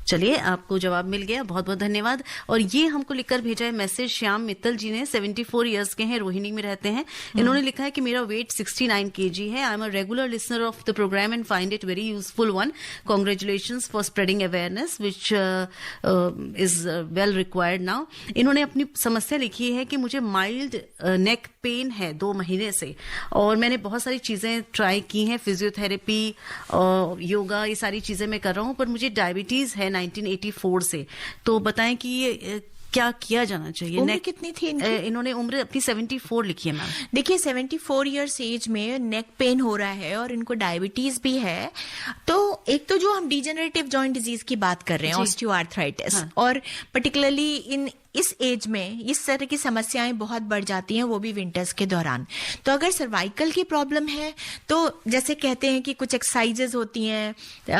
चलिए, आपको जवाब मिल गया, बहुत बहुत धन्यवाद। और ये हमको लिखकर भेजा है मैसेज श्याम मित्तल जी ने, 74 इयर्स के हैं, रोहिणी में रहते हैं। इन्होंने लिखा है कि मेरा वेट 69 kg है। I am a regular listener of the programme and find it very useful one. Congratulations for spreading awareness which is well required now. इन्होंने अपनी समस्या लिखी है कि मुझे माइल्ड नेक पेन है 2 महीने से, और मैंने बहुत सारी चीजें ट्राई की हैं, फिजियोथेरेपी, योगा, ये सारी चीजें मैं कर रहा हूं, पर मुझे डायबिटीज है 1984 से। तो बताएं कि ये क्या किया जाना चाहिए। उम्र कितनी थी इनकी? इन्होंने उम्र अपनी 74 लिखी है मैम। देखिए, 74 इयर्स एज में नेक पेन हो रहा है और इनको डायबिटीज भी है, तो एक तो जो हम डिजेनरेटिव जॉइंट डिजीज की बात कर रहे हैं, ऑस्टियोआर्थराइटिस, हाँ। और पर्टिकुलरली इस एज में इस तरह की समस्याएं बहुत बढ़ जाती हैं, वो भी विंटर्स के दौरान। तो अगर सर्वाइकल की प्रॉब्लम है, तो जैसे कहते हैं कि कुछ एक्सरसाइजेज होती हैं,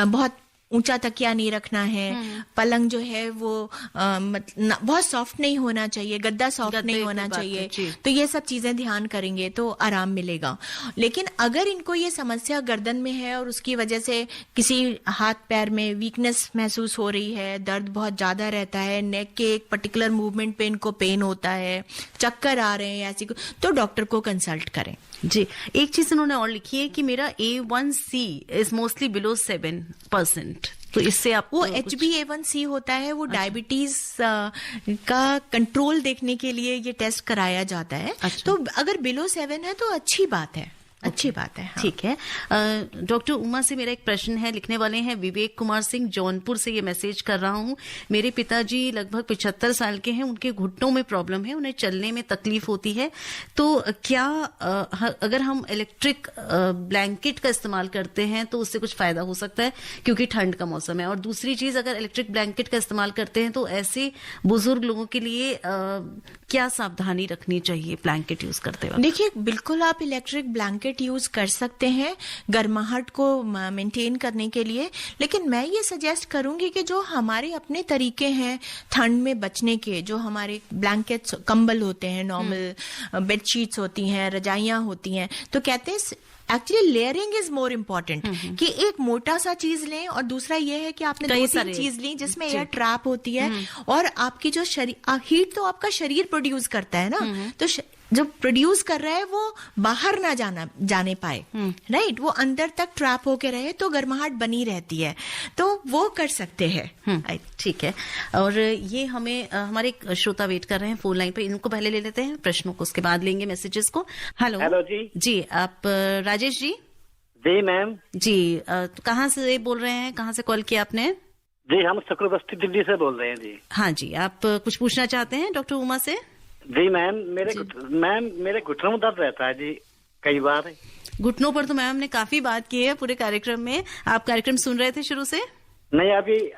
बहुत ऊंचा तकिया नहीं रखना है, पलंग जो है वो बहुत सॉफ्ट नहीं होना चाहिए, गद्दा सॉफ्ट नहीं होना चाहिए, तो ये सब चीजें ध्यान करेंगे तो आराम मिलेगा। लेकिन अगर इनको ये समस्या गर्दन में है और उसकी वजह से किसी हाथ पैर में वीकनेस महसूस हो रही है, दर्द बहुत ज्यादा रहता है, नेक के एक पर्टिकुलर मूवमेंट पे इनको पेन होता है, चक्कर आ रहे हैं ऐसी, तो डॉक्टर को कंसल्ट करें। जी, एक चीज उन्होंने और लिखी है कि मेरा A1C इज मोस्टली बिलो 7%, तो इससे आप वो HbA1c होता है, वो डायबिटीज का कंट्रोल देखने के लिए ये टेस्ट कराया जाता है। तो अगर बिलो 7 है तो अच्छी बात है, अच्छी बात है। हाँ। ठीक है। डॉक्टर उमा से मेरा एक प्रश्न है, लिखने वाले हैं विवेक कुमार सिंह, जौनपुर से ये मैसेज कर रहा हूँ। मेरे पिताजी लगभग 75 साल के हैं, उनके घुटनों में प्रॉब्लम है, उन्हें चलने में तकलीफ होती है, तो क्या अगर हम इलेक्ट्रिक ब्लैंकेट का इस्तेमाल करते हैं तो उससे कुछ फायदा हो सकता है, क्योंकि ठंड का मौसम है? और दूसरी चीज, अगर इलेक्ट्रिक ब्लैंकेट का इस्तेमाल करते हैं तो ऐसे बुजुर्ग लोगों के लिए क्या सावधानी रखनी चाहिए ब्लैंकेट यूज करते वक्त? देखिए, बिल्कुल आप इलेक्ट्रिक ब्लैंकेट यूज कर सकते हैं गर्माहट को मेंटेन करने के लिए, लेकिन मैं ये सजेस्ट करूंगी कि जो हमारे अपने तरीके हैं ठंड में बचने के, जो हमारे ब्लैंकेट्स, कंबल होते हैं, नॉर्मल बेडशीट्स होती हैं, रजाइयां होती हैं, तो कहते हैं actually layering is more important, कि एक मोटा सा चीज लें और दूसरा ये है कि आपने दो तीन चीज ली जिसमें एयर ट्रैप होती है, और आपकी जो हीट तो आपका शरीर प्रोड्यूस करता है ना, तो जो प्रोड्यूस कर रहा है वो बाहर ना जाने पाए, राइट, वो अंदर तक ट्रैप होके रहे, तो गर्माहट बनी रहती है, तो वो कर सकते हैं। ठीक है। और ये हमें हमारे एक श्रोता वेट कर रहे हैं फोन लाइन पे, इनको पहले ले लेते हैं प्रश्नों को, उसके बाद लेंगे मैसेजेस को। हेलो जी, आप राजेश जी? जी मैम। जी, कहाँ से बोल रहे हैं, कहाँ से कॉल किया आपने? जी, हम चक्रबस्ती दिल्ली से बोल रहे हैं जी। हाँ जी, आप कुछ पूछना चाहते हैं डॉक्टर उमा से? जी मैम, मेरे घुटनों में दर्द रहता है जी कई बार। घुटनों पर तो मैम ने काफी बात की है पूरे कार्यक्रम में। आप कार्यक्रम सुन रहे थे शुरू से? नहीं,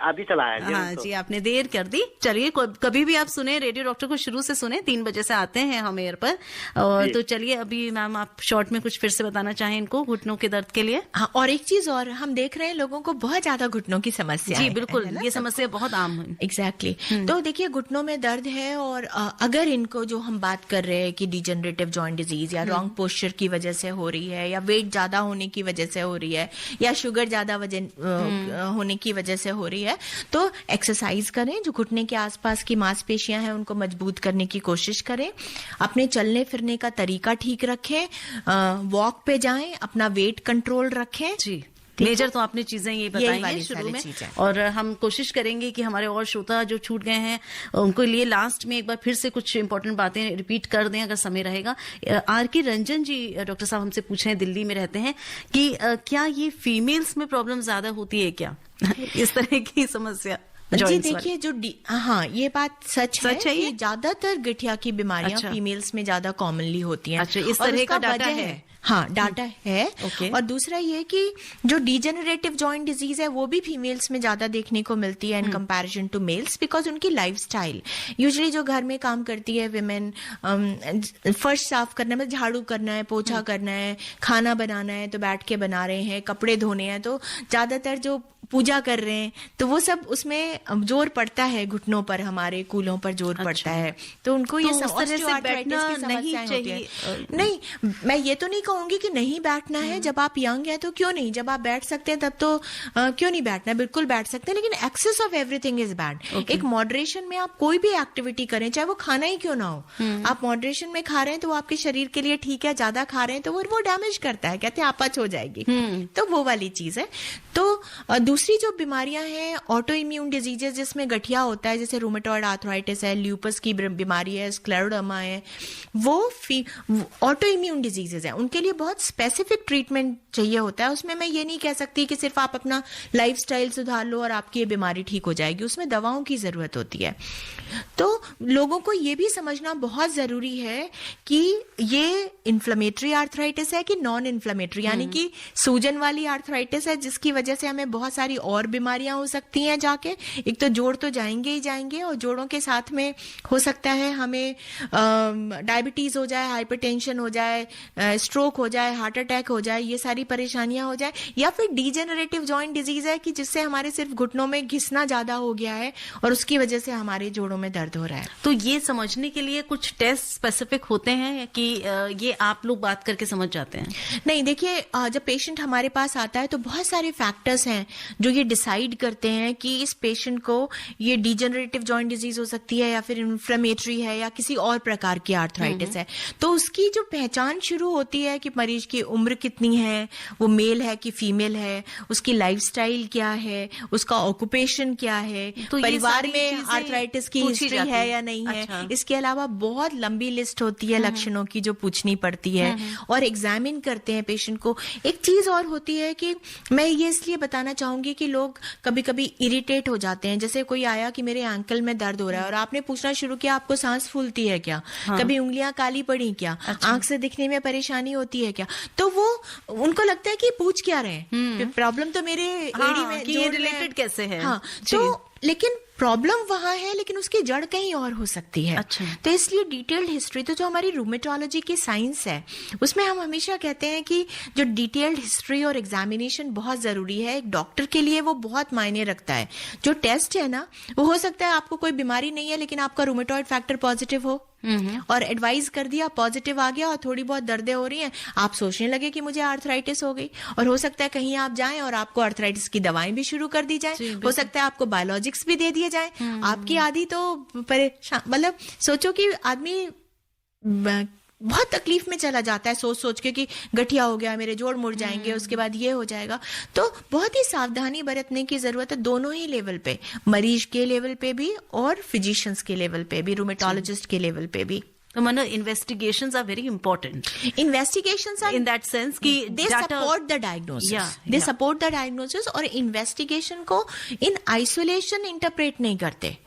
अभी चलाया जी। हाँ जी, आपने देर कर दी। चलिए, कभी भी आप सुने रेडियो डॉक्टर को शुरू से सुने, 3 बजे से आते हैं हम एयर पर। और तो चलिए, अभी मैम आप शॉर्ट में कुछ फिर से बताना चाहें इनको घुटनों के दर्द के लिए? हाँ, और एक चीज और, हम देख रहे हैं लोगों को बहुत ज्यादा घुटनों की समस्या जी, बिल्कुल, ये समस्या बहुत आम है। एग्जैक्टली। तो देखिए, घुटनों में दर्द है, और अगर इनको जो हम बात कर रहे हैं कि डिजेनरेटिव जॉइंट डिजीज या रॉन्ग पोस्चर की वजह से हो रही है, या वेट ज्यादा होने की वजह से हो रही है, या शुगर ज्यादा वजन होने की वजह से हो रही है, तो एक्सरसाइज करें, जो घुटने के आसपास की मांसपेशियां हैं उनको मजबूत करने की कोशिश करें, अपने चलने फिरने का तरीका ठीक रखें, वॉक पे जाएं, अपना वेट कंट्रोल रखें। जी, मेजर तो आपने चीजें ये बताई हैं शुरू में, और हम कोशिश करेंगे कि हमारे और श्रोता जो छूट गए हैं उनको लिए लास्ट में एक बार फिर से कुछ इंपॉर्टेंट बातें रिपीट कर दें अगर समय रहेगा। R.K. रंजन जी डॉक्टर साहब हमसे पूछ रहे हैं, दिल्ली में रहते हैं, कि क्या ये फीमेल्स में प्रॉब्लम ज्यादा होती है क्या इस तरह की समस्या? जी देखिए, जो हाँ, ये बात सच है कि ज्यादातर गठिया की बीमारियां फीमेल्स में ज्यादा कॉमनली होती हैं। अच्छा, इस तरह का डाटा है? हाँ, डाटा है। और दूसरा ये कि जो डिजेनरेटिव जॉइंट डिजीज है वो भी फीमेल्स में ज्यादा देखने को मिलती है in comparison to males, because उनकी लाइफस्टाइल, यूजुअली जो घर में काम करती है विमेन, फर्श साफ करना है, झाड़ू करना है, पोछा करना है, खाना बनाना है तो बैठ के बना रहे हैं, कपड़े धोने हैं तो ज्यादातर जो पूजा कर रहे हैं, तो वो सब उसमें जोर पड़ता है, घुटनों पर, हमारे कूलों पर जोर पड़ता है, तो उनको ये नहीं चाहिए। नहीं, मैं ये तो नहीं कहूंगी कि नहीं बैठना है, जब आप यंग है तो क्यों नहीं, जब आप बैठ सकते हैं तब तो क्यों नहीं बैठना, बिल्कुल बैठ सकते हैं, लेकिन excess of everything is bad. एक मॉडरेशन में आप कोई भी एक्टिविटी करें, चाहे वो खाना ही क्यों ना हो, आप मॉडरेशन में खा रहे हैं तो वो आपके शरीर के लिए ठीक है, ज्यादा खा रहे हैं तो वो डैमेज करता है, कहते हैं अपच हो जाएगी, तो वो वाली चीज है। तो दूसरी जो बीमारियां हैं ऑटो इम्यून डिजीजेस, जिसमें गठिया होता है, जैसे रूमेटॉइड आर्थराइटिस है, ल्यूपस की बीमारी है, स्क्लेरोडर्मा है, वो ऑटो इम्यून डिजीजेस है, उनके लिए बहुत स्पेसिफिक ट्रीटमेंट चाहिए होता है। उसमें मैं ये नहीं कह सकती कि सिर्फ आप अपना लाइफस्टाइल सुधार लो और आपकी ये बीमारी ठीक हो जाएगी, उसमें दवाओं की जरूरत होती है। तो लोगों को ये भी समझना बहुत जरूरी है कि ये इन्फ्लेमेटरी आर्थराइटिस है कि नॉन इन्फ्लेमेटरी, यानी कि सूजन वाली आर्थराइटिस है जिसकी वजह से हमें बहुत सारी और बीमारियां हो सकती हैं जाके। एक तो जोड़ तो जाएंगे ही जाएंगे, और जोड़ों के साथ में हो सकता है हमें डायबिटीज हो जाए, हाइपरटेंशन हो जाए, स्ट्रोक हो जाए, हार्ट अटैक हो जाए, ये सारी परेशानियां हो जाए, या फिर डिजेनरेटिव जॉइंट डिजीज है कि जिससे हमारे सिर्फ घुटनों में घिसना ज्यादा हो गया है और उसकी वजह से हमारे जोड़ों में दर्द हो रहा है। तो ये समझने के लिए कुछ टेस्ट स्पेसिफिक होते हैं कि ये आप लोग बात करके समझ जाते हैं? नहीं, देखिए, जब पेशेंट हमारे पास आता है तो बहुत सारे फैक्टर्स हैं जो ये डिसाइड करते हैं कि इस पेशेंट को ये डिजेनरेटिव जॉइंट डिजीज हो सकती है या फिर इन्फ्लेमेटरी है या किसी और प्रकार की आर्थराइटिस है। तो उसकी जो पहचान शुरू होती है कि मरीज की उम्र कितनी है, वो मेल है कि फीमेल है, उसकी लाइफस्टाइल क्या है, उसका ऑक्यूपेशन क्या है, तो परिवार में आर्थराइटिस की हिस्ट्री है या नहीं है। इसके अलावा बहुत लंबी लिस्ट होती है लक्षणों की जो पूछनी पड़ती है और एग्जामिन करते हैं पेशेंट को। एक चीज और होती है कि मैं ये इसलिए बताना चाहूंगी कि लोग कभी कभी इरिटेट हो जाते हैं। जैसे कोई आया कि मेरे एंकल में दर्द हो रहा है और आपने पूछना शुरू किया आपको सांस फूलती है क्या, कभी उंगलियां काली पड़ी क्या, आंख से दिखने में परेशानी होती है क्या, तो वो उनको लगता है कि पूछ क्या रहे हैं, प्रॉब्लम तो मेरे एड़ी में कि ये रिलेटेड कैसे है। हाँ, तो लेकिन प्रॉब्लम वहां है लेकिन उसकी जड़ कहीं और हो सकती है। अच्छा। तो इसलिए डिटेल्ड हिस्ट्री, तो जो हमारी रूमेटोलॉजी की साइंस है उसमें हम हमेशा कहते हैं कि जो डिटेल्ड हिस्ट्री और एग्जामिनेशन बहुत जरूरी है। एक डॉक्टर के लिए वो बहुत मायने रखता है। जो टेस्ट है ना, वो हो सकता है आपको कोई बीमारी नहीं है लेकिन आपका रूमेटॉइड फैक्टर पॉजिटिव हो और एडवाइस कर दिया, पॉजिटिव आ गया और थोड़ी बहुत दर्दें हो रही हैं, आप सोचने लगे कि मुझे आर्थराइटिस हो गई। और हो सकता है कहीं आप जाएं और आपको आर्थराइटिस की दवाएं भी शुरू कर दी जाए, हो सकता है आपको बायोलॉजिक्स भी दे दिए जाए। आपकी आदि तो परेशान, मतलब सोचो कि आदमी बहुत तकलीफ में चला जाता है सोच सोच के कि गठिया हो गया, मेरे जोड़ मुड़ जाएंगे, उसके बाद ये हो जाएगा। तो बहुत ही सावधानी बरतने की जरूरत है दोनों ही लेवल पे, मरीज के लेवल पे भी और फिजिशियंस के लेवल पे भी, रूमेटोलॉजिस्ट के लेवल पे भी। तो मानो investigations are very important. Investigations are in that sense कि they support the diagnosis, they support the diagnosis. और इन्वेस्टिगेशन को इन आइसोलेशन इंटरप्रेट नहीं करते,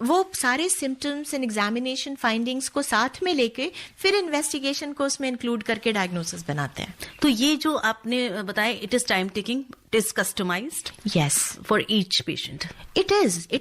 वो सारे सिम्टम्स एंड एग्जामिनेशन फाइंडिंग्स को साथ में लेके फिर इन्वेस्टिगेशन को उसमें इंक्लूड करके डायग्नोसिस बनाते हैं। तो ये जो आपने बताया, it is time taking, it is customised, yes, for each patient. It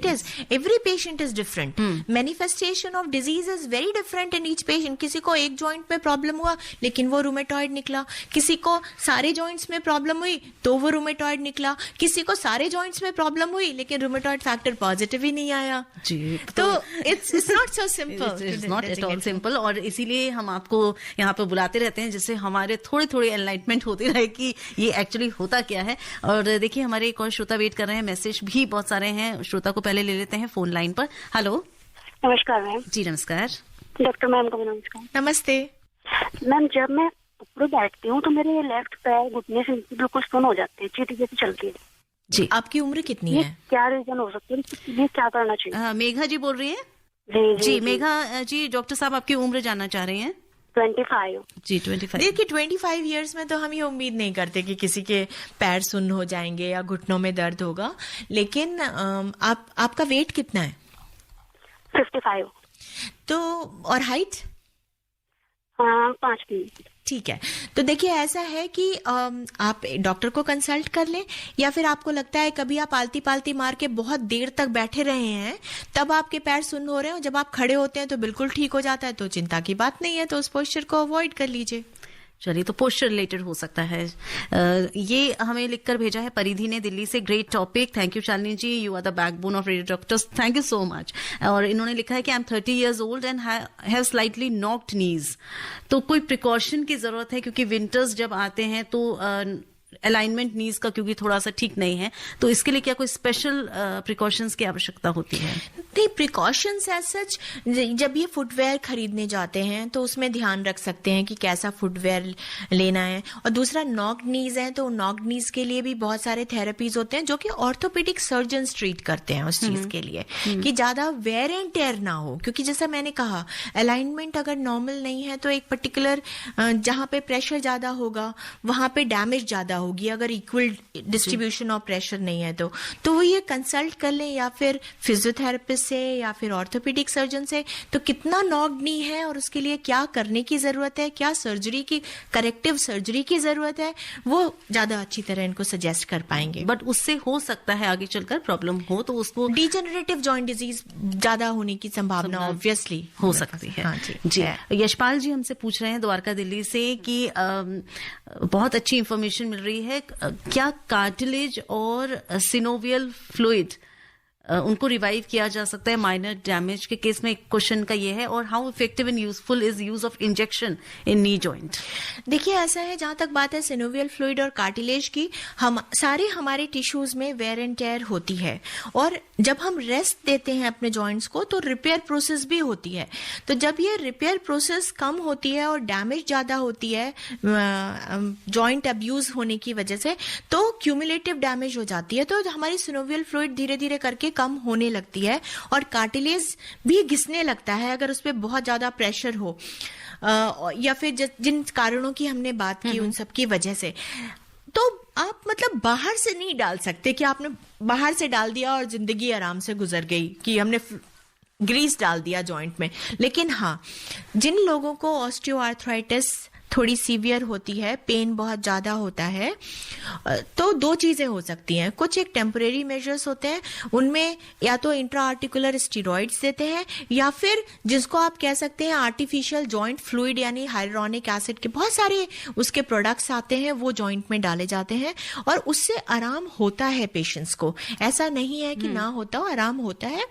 is every patient is different, manifestation of disease is very different in each patient. किसी को एक जॉइंट में प्रॉब्लम हुआ लेकिन वो रूमेटॉइड निकला, किसी को सारे जॉइंट्स में प्रॉब्लम हुई तो वो रूमेटॉइड निकला, किसी को सारे जॉइंट्स में प्रॉब्लम हुई लेकिन रूमेटॉइड फैक्टर पॉजिटिव ही नहीं आया। जी, तो it's not so simple, it's not at all simple. और इसीलिए हम आपको यहाँ पे बुलाते रहते हैं जिससे हमारे थोड़े एनलाइटमेंट होते रहे कि ये एक्चुअली होता क्या है। और देखिए हमारे एक और श्रोता वेट कर रहे हैं, मैसेज भी बहुत सारे हैं। श्रोता को पहले ले लेते हैं फोन लाइन पर। हेलो, नमस्कार मैम। जी नमस्कार। डॉक्टर मैम को नमस्कार। नमस्ते मैम, जब मैं ऊपर बैठती हूँ तो मेरे लेफ्ट पैर घुटने से बिल्कुल सुन हो जाते हैं, चीटी जैसे चलती है। जी, आपकी उम्र कितनी है? क्या रीजन हो सकती है, ये क्या करना चाहिए? मेघा जी बोल रही है। जी मेघा जी, डॉक्टर साहब आपकी उम्र जानना चाह रहे हैं। 25 जी, 25। देखिए 25 इयर्स में तो हम ये उम्मीद नहीं करते कि किसी के पैर सुन्न हो जाएंगे या घुटनों में दर्द होगा। लेकिन आपका वेट कितना है? 55। तो और हाइट? 5 फीट। ठीक है। तो देखिए ऐसा है कि आप डॉक्टर को कंसल्ट कर लें, या फिर आपको लगता है कभी आप आलती पालती मार के बहुत देर तक बैठे रहे हैं तब आपके पैर सुन्न हो रहे हैं, जब आप खड़े होते हैं तो बिल्कुल ठीक हो जाता है, तो चिंता की बात नहीं है, तो उस पोस्चर को अवॉइड कर लीजिए। चलिए, तो पोस्चर रिलेटेड हो सकता है। ये हमें लिखकर भेजा है परिधि ने दिल्ली से। Great topic, thank you Shalini ji, you are the backbone of radio doctors, thank you so much. और इन्होंने लिखा है कि I am 30 years old and have slightly knocked knees. तो कोई प्रिकॉशन की जरूरत है क्योंकि विंटर्स जब आते हैं तो अलाइनमेंट नीज का क्योंकि थोड़ा सा ठीक नहीं है, तो इसके लिए क्या कोई स्पेशल प्रिकॉशंस की आवश्यकता होती है? नहीं, प्रिकॉशंस एज सच जब ये फुटवेयर खरीदने जाते हैं तो उसमें ध्यान रख सकते हैं कि कैसा फुटवेयर लेना है। और दूसरा, नॉक्ड नीज है तो नॉक्ड नीज के लिए भी बहुत सारे थेरेपीज होते हैं जो कि ऑर्थोपेडिक सर्जन्स ट्रीट करते हैं उस चीज के लिए कि ज्यादा वेयर एंड टेयर ना हो। क्योंकि जैसा मैंने कहा, अलाइनमेंट अगर नॉर्मल नहीं है तो एक पर्टिकुलर जहां पे प्रेशर ज्यादा होगा वहां पे डैमेज ज्यादा होगी, अगर इक्वल डिस्ट्रीब्यूशन ऑफ प्रेशर नहीं है तो वो ये कंसल्ट कर लें, या फिर फिजियोथेरेपिस्ट से या फिर ऑर्थोपेडिक सर्जन से, तो कितना नॉक्ड नी है और उसके लिए क्या करने की जरूरत है, क्या सर्जरी की, करेक्टिव सर्जरी की जरूरत है, वो ज्यादा अच्छी तरह इनको सजेस्ट कर पाएंगे। बट उससे हो सकता है आगे चलकर प्रॉब्लम हो, तो उसको डिजेनरेटिव जॉइंट डिजीज ज्यादा होने की संभावना ऑब्वियसली हो सकती है। हाँ जी। यशपाल जी हमसे पूछ रहे हैं द्वारका दिल्ली से कि बहुत अच्छी इंफॉर्मेशन मिल रही है, क्या कार्टिलेज और सिनोवियल फ्लूइड उनको रिवाइव किया जा सकता है माइनर डैमेज के केस में? क्वेश्चन का ये है। और how effective and useful is use of injection in knee joint? देखिए ऐसा है, जहां तक बात है सिनोवियल फ्लूइड और कार्टिलेज की, हम सारे हमारे टिश्यूज में वेयर एंड टेयर होती है, और जब हम रेस्ट देते हैं अपने जॉइंट्स को तो रिपेयर प्रोसेस भी होती है। तो जब ये रिपेयर प्रोसेस कम होती है और डैमेज ज्यादा होती है जॉइंट अब्यूज होने की वजह से, तो क्यूमुलेटिव डैमेज हो जाती है, तो हमारी सिनोवियल फ्लूइड धीरे धीरे करके कम होने लगती है और कार्टिलेज भी घिसने लगता है अगर उस पर बहुत ज्यादा प्रेशर हो, या फिर जिन कारणों की हमने बात की उन सब की वजह से। तो आप मतलब बाहर से नहीं डाल सकते कि आपने बाहर से डाल दिया और जिंदगी आराम से गुजर गई, कि हमने ग्रीस डाल दिया जॉइंट में। लेकिन हाँ, जिन लोगों को ऑस्टियोआर्थराइटिस थोड़ी सीवियर होती है, पेन बहुत ज्यादा होता है, तो दो चीजें हो सकती हैं। कुछ एक टेम्परेरी मेजर्स होते हैं, उनमें या तो इंट्रा आर्टिकुलर स्टीरॉइड्स देते हैं, या फिर जिसको आप कह सकते हैं आर्टिफिशियल जॉइंट फ्लूइड यानी हाइलुरोनिक एसिड के बहुत सारे उसके प्रोडक्ट्स आते हैं, वो जॉइंट में डाले जाते हैं और उससे आराम होता है पेशेंट्स को। ऐसा नहीं है कि ना होता हो, आराम होता है।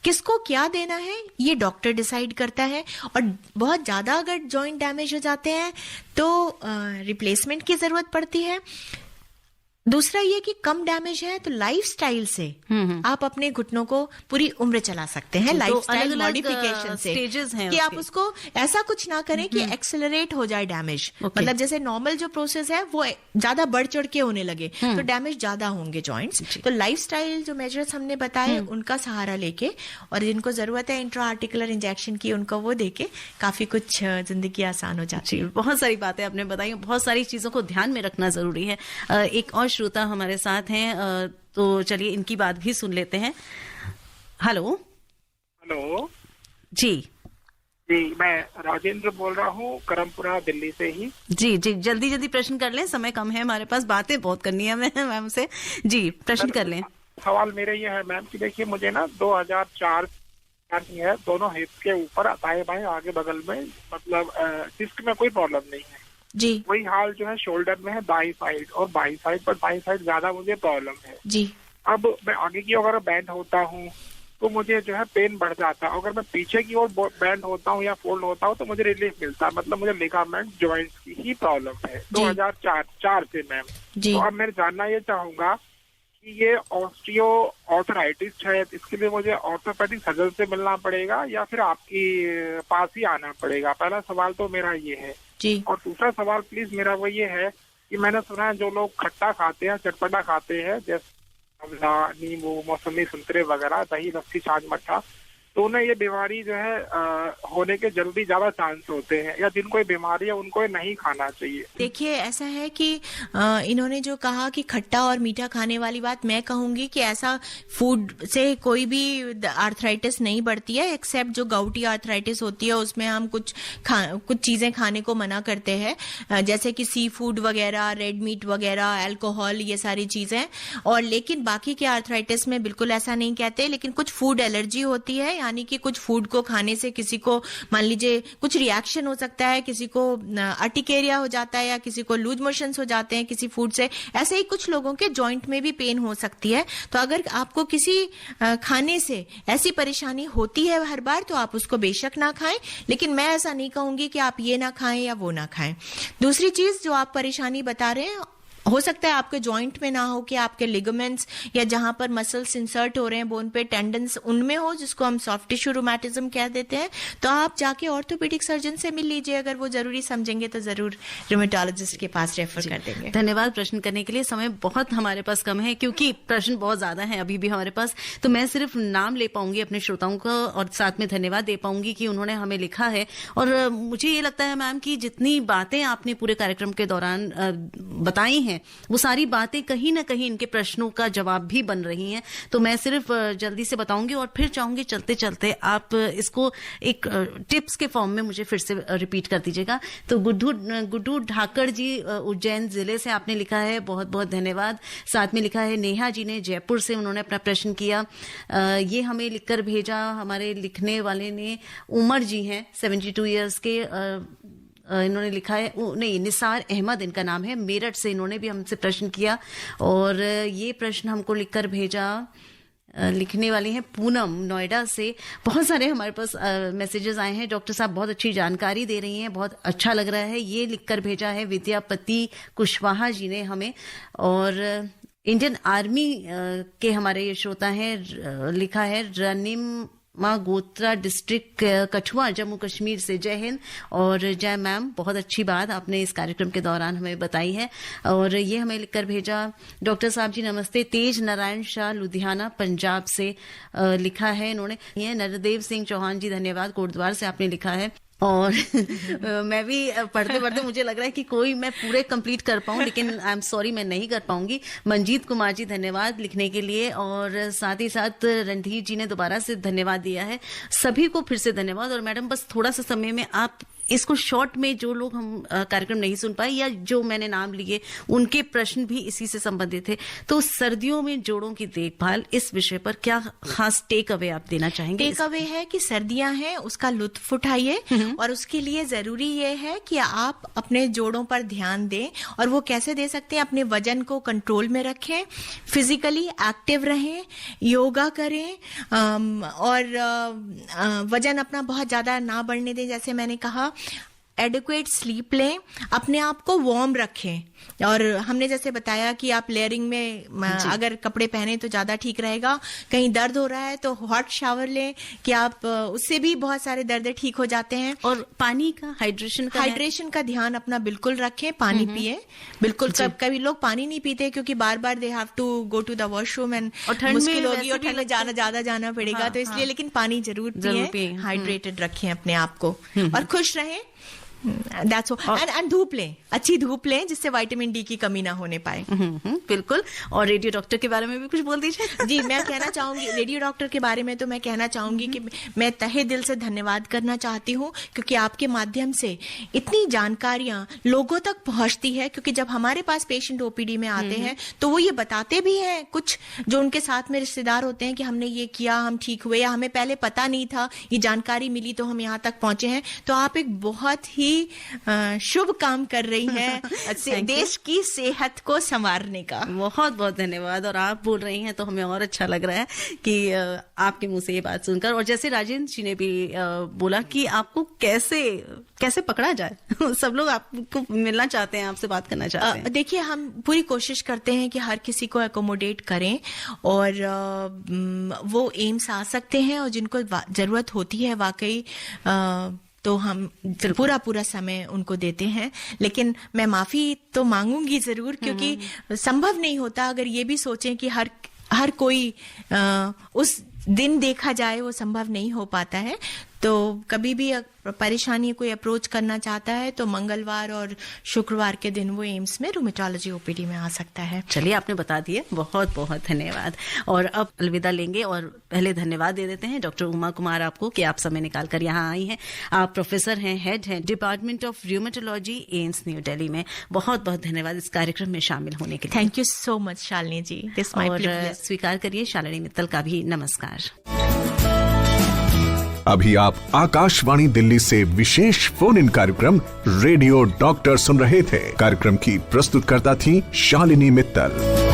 किसको क्या देना है ये डॉक्टर डिसाइड करता है, और बहुत ज्यादा अगर जॉइंट डैमेज हो जाते हैं तो रिप्लेसमेंट की जरूरत पड़ती है। दूसरा ये कि कम डैमेज है तो लाइफस्टाइल से आप अपने घुटनों को पूरी उम्र चला सकते हैं, लाइफस्टाइल मॉडिफिकेशन से, कि आप उसको ऐसा कुछ ना करें कि एक्सेलरेट हो जाए डैमेज। मतलब जैसे नॉर्मल जो प्रोसेस है वो ज्यादा बढ़ चढ़ के होने लगे तो डैमेज ज्यादा होंगे जॉइंट्स। तो लाइफस्टाइल जो मेजर्स हमने बताए उनका सहारा लेके, और जिनको जरूरत है इंट्रा आर्टिकुलर इंजेक्शन की, उनको वो देके काफी कुछ जिंदगी आसान हो जाती है। बहुत सारी बातें आपने बताई, बहुत सारी चीजों को ध्यान में रखना जरूरी है। एक और श्रोता हमारे साथ हैं, तो चलिए इनकी बात भी सुन लेते हैं। हेलो जी। मैं राजेंद्र बोल रहा हूँ, करमपुरा दिल्ली से ही। जी जल्दी प्रश्न कर लें, समय कम है हमारे पास, बातें बहुत करनी है मैम से। जी प्रश्न कर लें। सवाल मेरा ये है मैम कि देखिए मुझे ना 2004 है, दोनों हिप्स के ऊपर दाएं बाएं आगे बगल में मतलब डिस्क में कोई प्रॉब्लम नहीं है जी। वही हाल जो है शोल्डर में है दाई साइड और बाई साइड, पर बाई साइड ज्यादा मुझे प्रॉब्लम है जी। अब मैं आगे की अगर बैंड होता हूँ तो मुझे जो है पेन बढ़ जाता है, अगर मैं पीछे की ओर बैंड होता हूँ या फोल्ड होता हूँ तो मुझे रिलीफ मिलता है। मतलब मुझे लिगामेंट जॉइंट्स की ही प्रॉब्लम है 2004 से मैम। तो अब मैं जानना ये चाहूंगा कि ये ऑस्टियो आर्थराइटिस है, इसके लिए मुझे ऑर्थोपेडिक सर्जन से मिलना पड़ेगा या फिर आपकी पास ही आना पड़ेगा? पहला सवाल तो मेरा ये है जी। और दूसरा सवाल प्लीज मेरा वो ये है कि मैंने सुना है जो लोग खट्टा खाते हैं, चटपटा खाते हैं, जैसे आंवला, नींबू, मौसमी, संतरे वगैरह, दही, लस्सी, छाछ, मट्ठा, तो उन्हें ये बीमारी जो है होने के जल्दी ज्यादा चांस होते हैं, या जिनको ये बीमारी है उनको ये नहीं खाना चाहिए? देखिए ऐसा है कि इन्होंने जो कहा कि खट्टा और मीठा खाने वाली बात, मैं कहूंगी कि ऐसा फूड से कोई भी आर्थराइटिस नहीं बढ़ती है, एक्सेप्ट जो गाउटी आर्थराइटिस होती है उसमें हम कुछ चीजें खाने को मना करते हैं, जैसे कि सी फूड वगैरह, रेड मीट वगैरह, अल्कोहल, ये सारी चीजें। और लेकिन बाकी के आर्थराइटिस में बिल्कुल ऐसा नहीं कहते। लेकिन कुछ फूड एलर्जी होती है, यानी कि कुछ फूड को खाने से किसी को मान लीजिए कुछ रिएक्शन हो सकता है, किसी को अर्टिकेरिया हो जाता है या किसी को लूज मोशंस हो जाते हैं किसी फूड से। ऐसे ही कुछ लोगों के जॉइंट में भी पेन हो सकती है। तो अगर आपको किसी खाने से ऐसी परेशानी होती है हर बार तो आप उसको बेशक ना खाएं, लेकिन मैं ऐसा नहीं कहूंगी कि आप ये ना खाएं या वो ना खाएं। दूसरी चीज जो आप परेशानी बता रहे हैं, हो सकता है आपके जॉइंट में ना हो कि आपके लिगामेंट्स या जहां पर मसल्स इंसर्ट हो रहे हैं बोन पे, टेंडन्स उनमें हो, जिसको हम सॉफ्ट टिश्यू रूमेटिज्म कह देते हैं। तो आप जाके ऑर्थोपेडिक सर्जन से मिल लीजिए, अगर वो जरूरी समझेंगे तो जरूर रूमेटोलॉजिस्ट के पास रेफर कर देंगे। धन्यवाद प्रश्न करने के लिए। समय बहुत हमारे पास कम है क्योंकि प्रश्न बहुत ज्यादा है अभी भी हमारे पास, तो मैं सिर्फ नाम ले पाऊंगी अपने श्रोताओं का और साथ में धन्यवाद दे पाऊंगी कि उन्होंने हमें लिखा है। और मुझे ये लगता है मैम कि जितनी बातें आपने पूरे कार्यक्रम के दौरान बताई हैं वो सारी बातें कहीं ना कहीं इनके प्रश्नों का जवाब भी बन रही हैं। तो मैं सिर्फ जल्दी से बताऊंगी और फिर चाहूंगी चलते चलते आप इसको एक टिप्स के फॉर्म में मुझे फिर से रिपीट कर दीजिएगा। तो गुड्डू ढाकर जी उज्जैन जिले से आपने लिखा है, बहुत बहुत धन्यवाद। साथ में लिखा है नेहा जी ने जयपुर से, उन्होंने अपना प्रश्न किया, ये हमें लिखकर भेजा। हमारे लिखने वाले ने उमर जी हैं 72 ईयर्स के, इन्होंने लिखा है, नहीं निसार अहमद इनका नाम है, मेरठ से इन्होंने भी हमसे प्रश्न किया और ये प्रश्न हमको लिखकर भेजा लिखने वाली हैं पूनम नोएडा से। बहुत सारे हमारे पास मैसेजेस आए हैं। डॉक्टर साहब बहुत अच्छी जानकारी दे रही हैं, बहुत अच्छा लग रहा है। ये लिखकर भेजा है विद्यापति कुशवाहा जी ने हमें। और इंडियन आर्मी के हमारे ये श्रोता हैं, लिखा है रनिम गोत्रा डिस्ट्रिक्ट कठुआ जम्मू कश्मीर से। जय हिंद और जय मैम, बहुत अच्छी बात आपने इस कार्यक्रम के दौरान हमें बताई है। और ये हमें लिखकर भेजा डॉक्टर साहब जी नमस्ते, तेज नारायण शाह लुधियाना पंजाब से लिखा है इन्होंने। ये नरदेव सिंह चौहान जी धन्यवाद, कोटद्वार से आपने लिखा है। और मैं भी पढ़ते पढ़ते मुझे लग रहा है कि कोई मैं पूरे कंप्लीट कर पाऊं, लेकिन आई एम सॉरी मैं नहीं कर पाऊंगी। मंजीत कुमार जी धन्यवाद लिखने के लिए। और साथ ही साथ रणधीर जी ने दोबारा से धन्यवाद दिया है। सभी को फिर से धन्यवाद। और मैडम बस थोड़ा सा समय में आप इसको शॉर्ट में, जो लोग हम कार्यक्रम नहीं सुन पाए या जो मैंने नाम लिए उनके प्रश्न भी इसी से संबंधित थे, तो सर्दियों में जोड़ों की देखभाल इस विषय पर क्या खास टेक अवे आप देना चाहेंगे? टेक अवे है कि सर्दियां हैं, उसका लुत्फ उठाइए और उसके लिए जरूरी ये है कि आप अपने जोड़ों पर ध्यान दें। और वो कैसे दे सकते हैं? अपने वजन को कंट्रोल में रखें, फिजिकली एक्टिव रहें, योगा करें और वजन अपना बहुत ज्यादा ना बढ़ने दें। जैसे मैंने कहा, एडिक्वेट स्लीप लें, अपने आप को वार्म रखें। और हमने जैसे बताया कि आप लेयरिंग में अगर कपड़े पहने तो ज्यादा ठीक रहेगा। कहीं दर्द हो रहा है तो हॉट शावर लें कि आप उससे भी बहुत सारे दर्द ठीक हो जाते हैं। और पानी का हाइड्रेशन का ध्यान अपना बिल्कुल रखें, पानी पिए बिल्कुल। कभी लोग पानी नहीं पीते क्योंकि बार बार they have to go to the washroom and मुश्किल होगी और ठंड में ज्यादा जाना पड़ेगा, तो इसलिए लेकिन पानी जरूर पिए, हाइड्रेटेड रखें अपने आप को और खुश रहें। That's all. And धूप लें, अच्छी धूप लें जिससे विटामिन डी की कमी ना होने पाए। बिल्कुल। और रेडियो डॉक्टर के बारे में भी कुछ बोल दीजिए। जी, मैं कहना चाहूंगी रेडियो डॉक्टर के बारे में, तो मैं कहना चाहूंगी कि मैं तहे दिल से धन्यवाद करना चाहती हूँ, क्योंकि आपके माध्यम से इतनी जानकारियां लोगों तक पहुंचती है। क्योंकि जब हमारे पास पेशेंट ओपीडी में आते हैं तो वो ये बताते भी हैं, कुछ जो उनके साथ में रिश्तेदार होते हैं कि हमने ये किया, हम ठीक हुए, या हमें पहले पता नहीं था, ये जानकारी मिली तो हम यहाँ तक पहुंचे हैं। तो आप एक बहुत ही शुभ काम कर रही हैं देश की सेहत को संवारने का। बहुत बहुत धन्यवाद। और आप बोल रही हैं तो हमें और अच्छा लग रहा है कि आपके मुंह से ये बात सुनकर। और जैसे राजेंद्र जी ने भी बोला कि आपको कैसे पकड़ा जाए सब लोग आपको मिलना चाहते हैं, आपसे बात करना चाहते हैं। देखिए, हम पूरी कोशिश करते हैं कि हर किसी को एकोमोडेट करें और वो एम्स आ सकते हैं और जिनको जरूरत होती है वाकई तो हम पूरा समय उनको देते हैं। लेकिन मैं माफी तो मांगूंगी जरूर, क्योंकि संभव नहीं होता। अगर ये भी सोचें कि हर कोई उस दिन देखा जाए, वो संभव नहीं हो पाता है। तो कभी भी परेशानी कोई अप्रोच करना चाहता है तो मंगलवार और शुक्रवार के दिन वो एम्स में रूमेटोलॉजी ओपीडी में आ सकता है। चलिए, आपने बता दिए, बहुत बहुत धन्यवाद। और अब अलविदा लेंगे और पहले धन्यवाद दे देते हैं डॉक्टर उमा कुमार आपको कि आप समय निकाल कर यहाँ आई हैं। आप प्रोफेसर हैं, हेड हैं department of rheumatology, AIIMS New Delhi में। बहुत बहुत धन्यवाद इस कार्यक्रम में शामिल होने के लिए। Thank you so much Shalini ji. और स्वीकार करिए शालिनी मित्तल का भी नमस्कार। अभी आप आकाशवाणी दिल्ली से विशेष फोन इन कार्यक्रम रेडियो डॉक्टर सुन रहे थे। कार्यक्रम की प्रस्तुतकर्ता थी शालिनी मित्तल।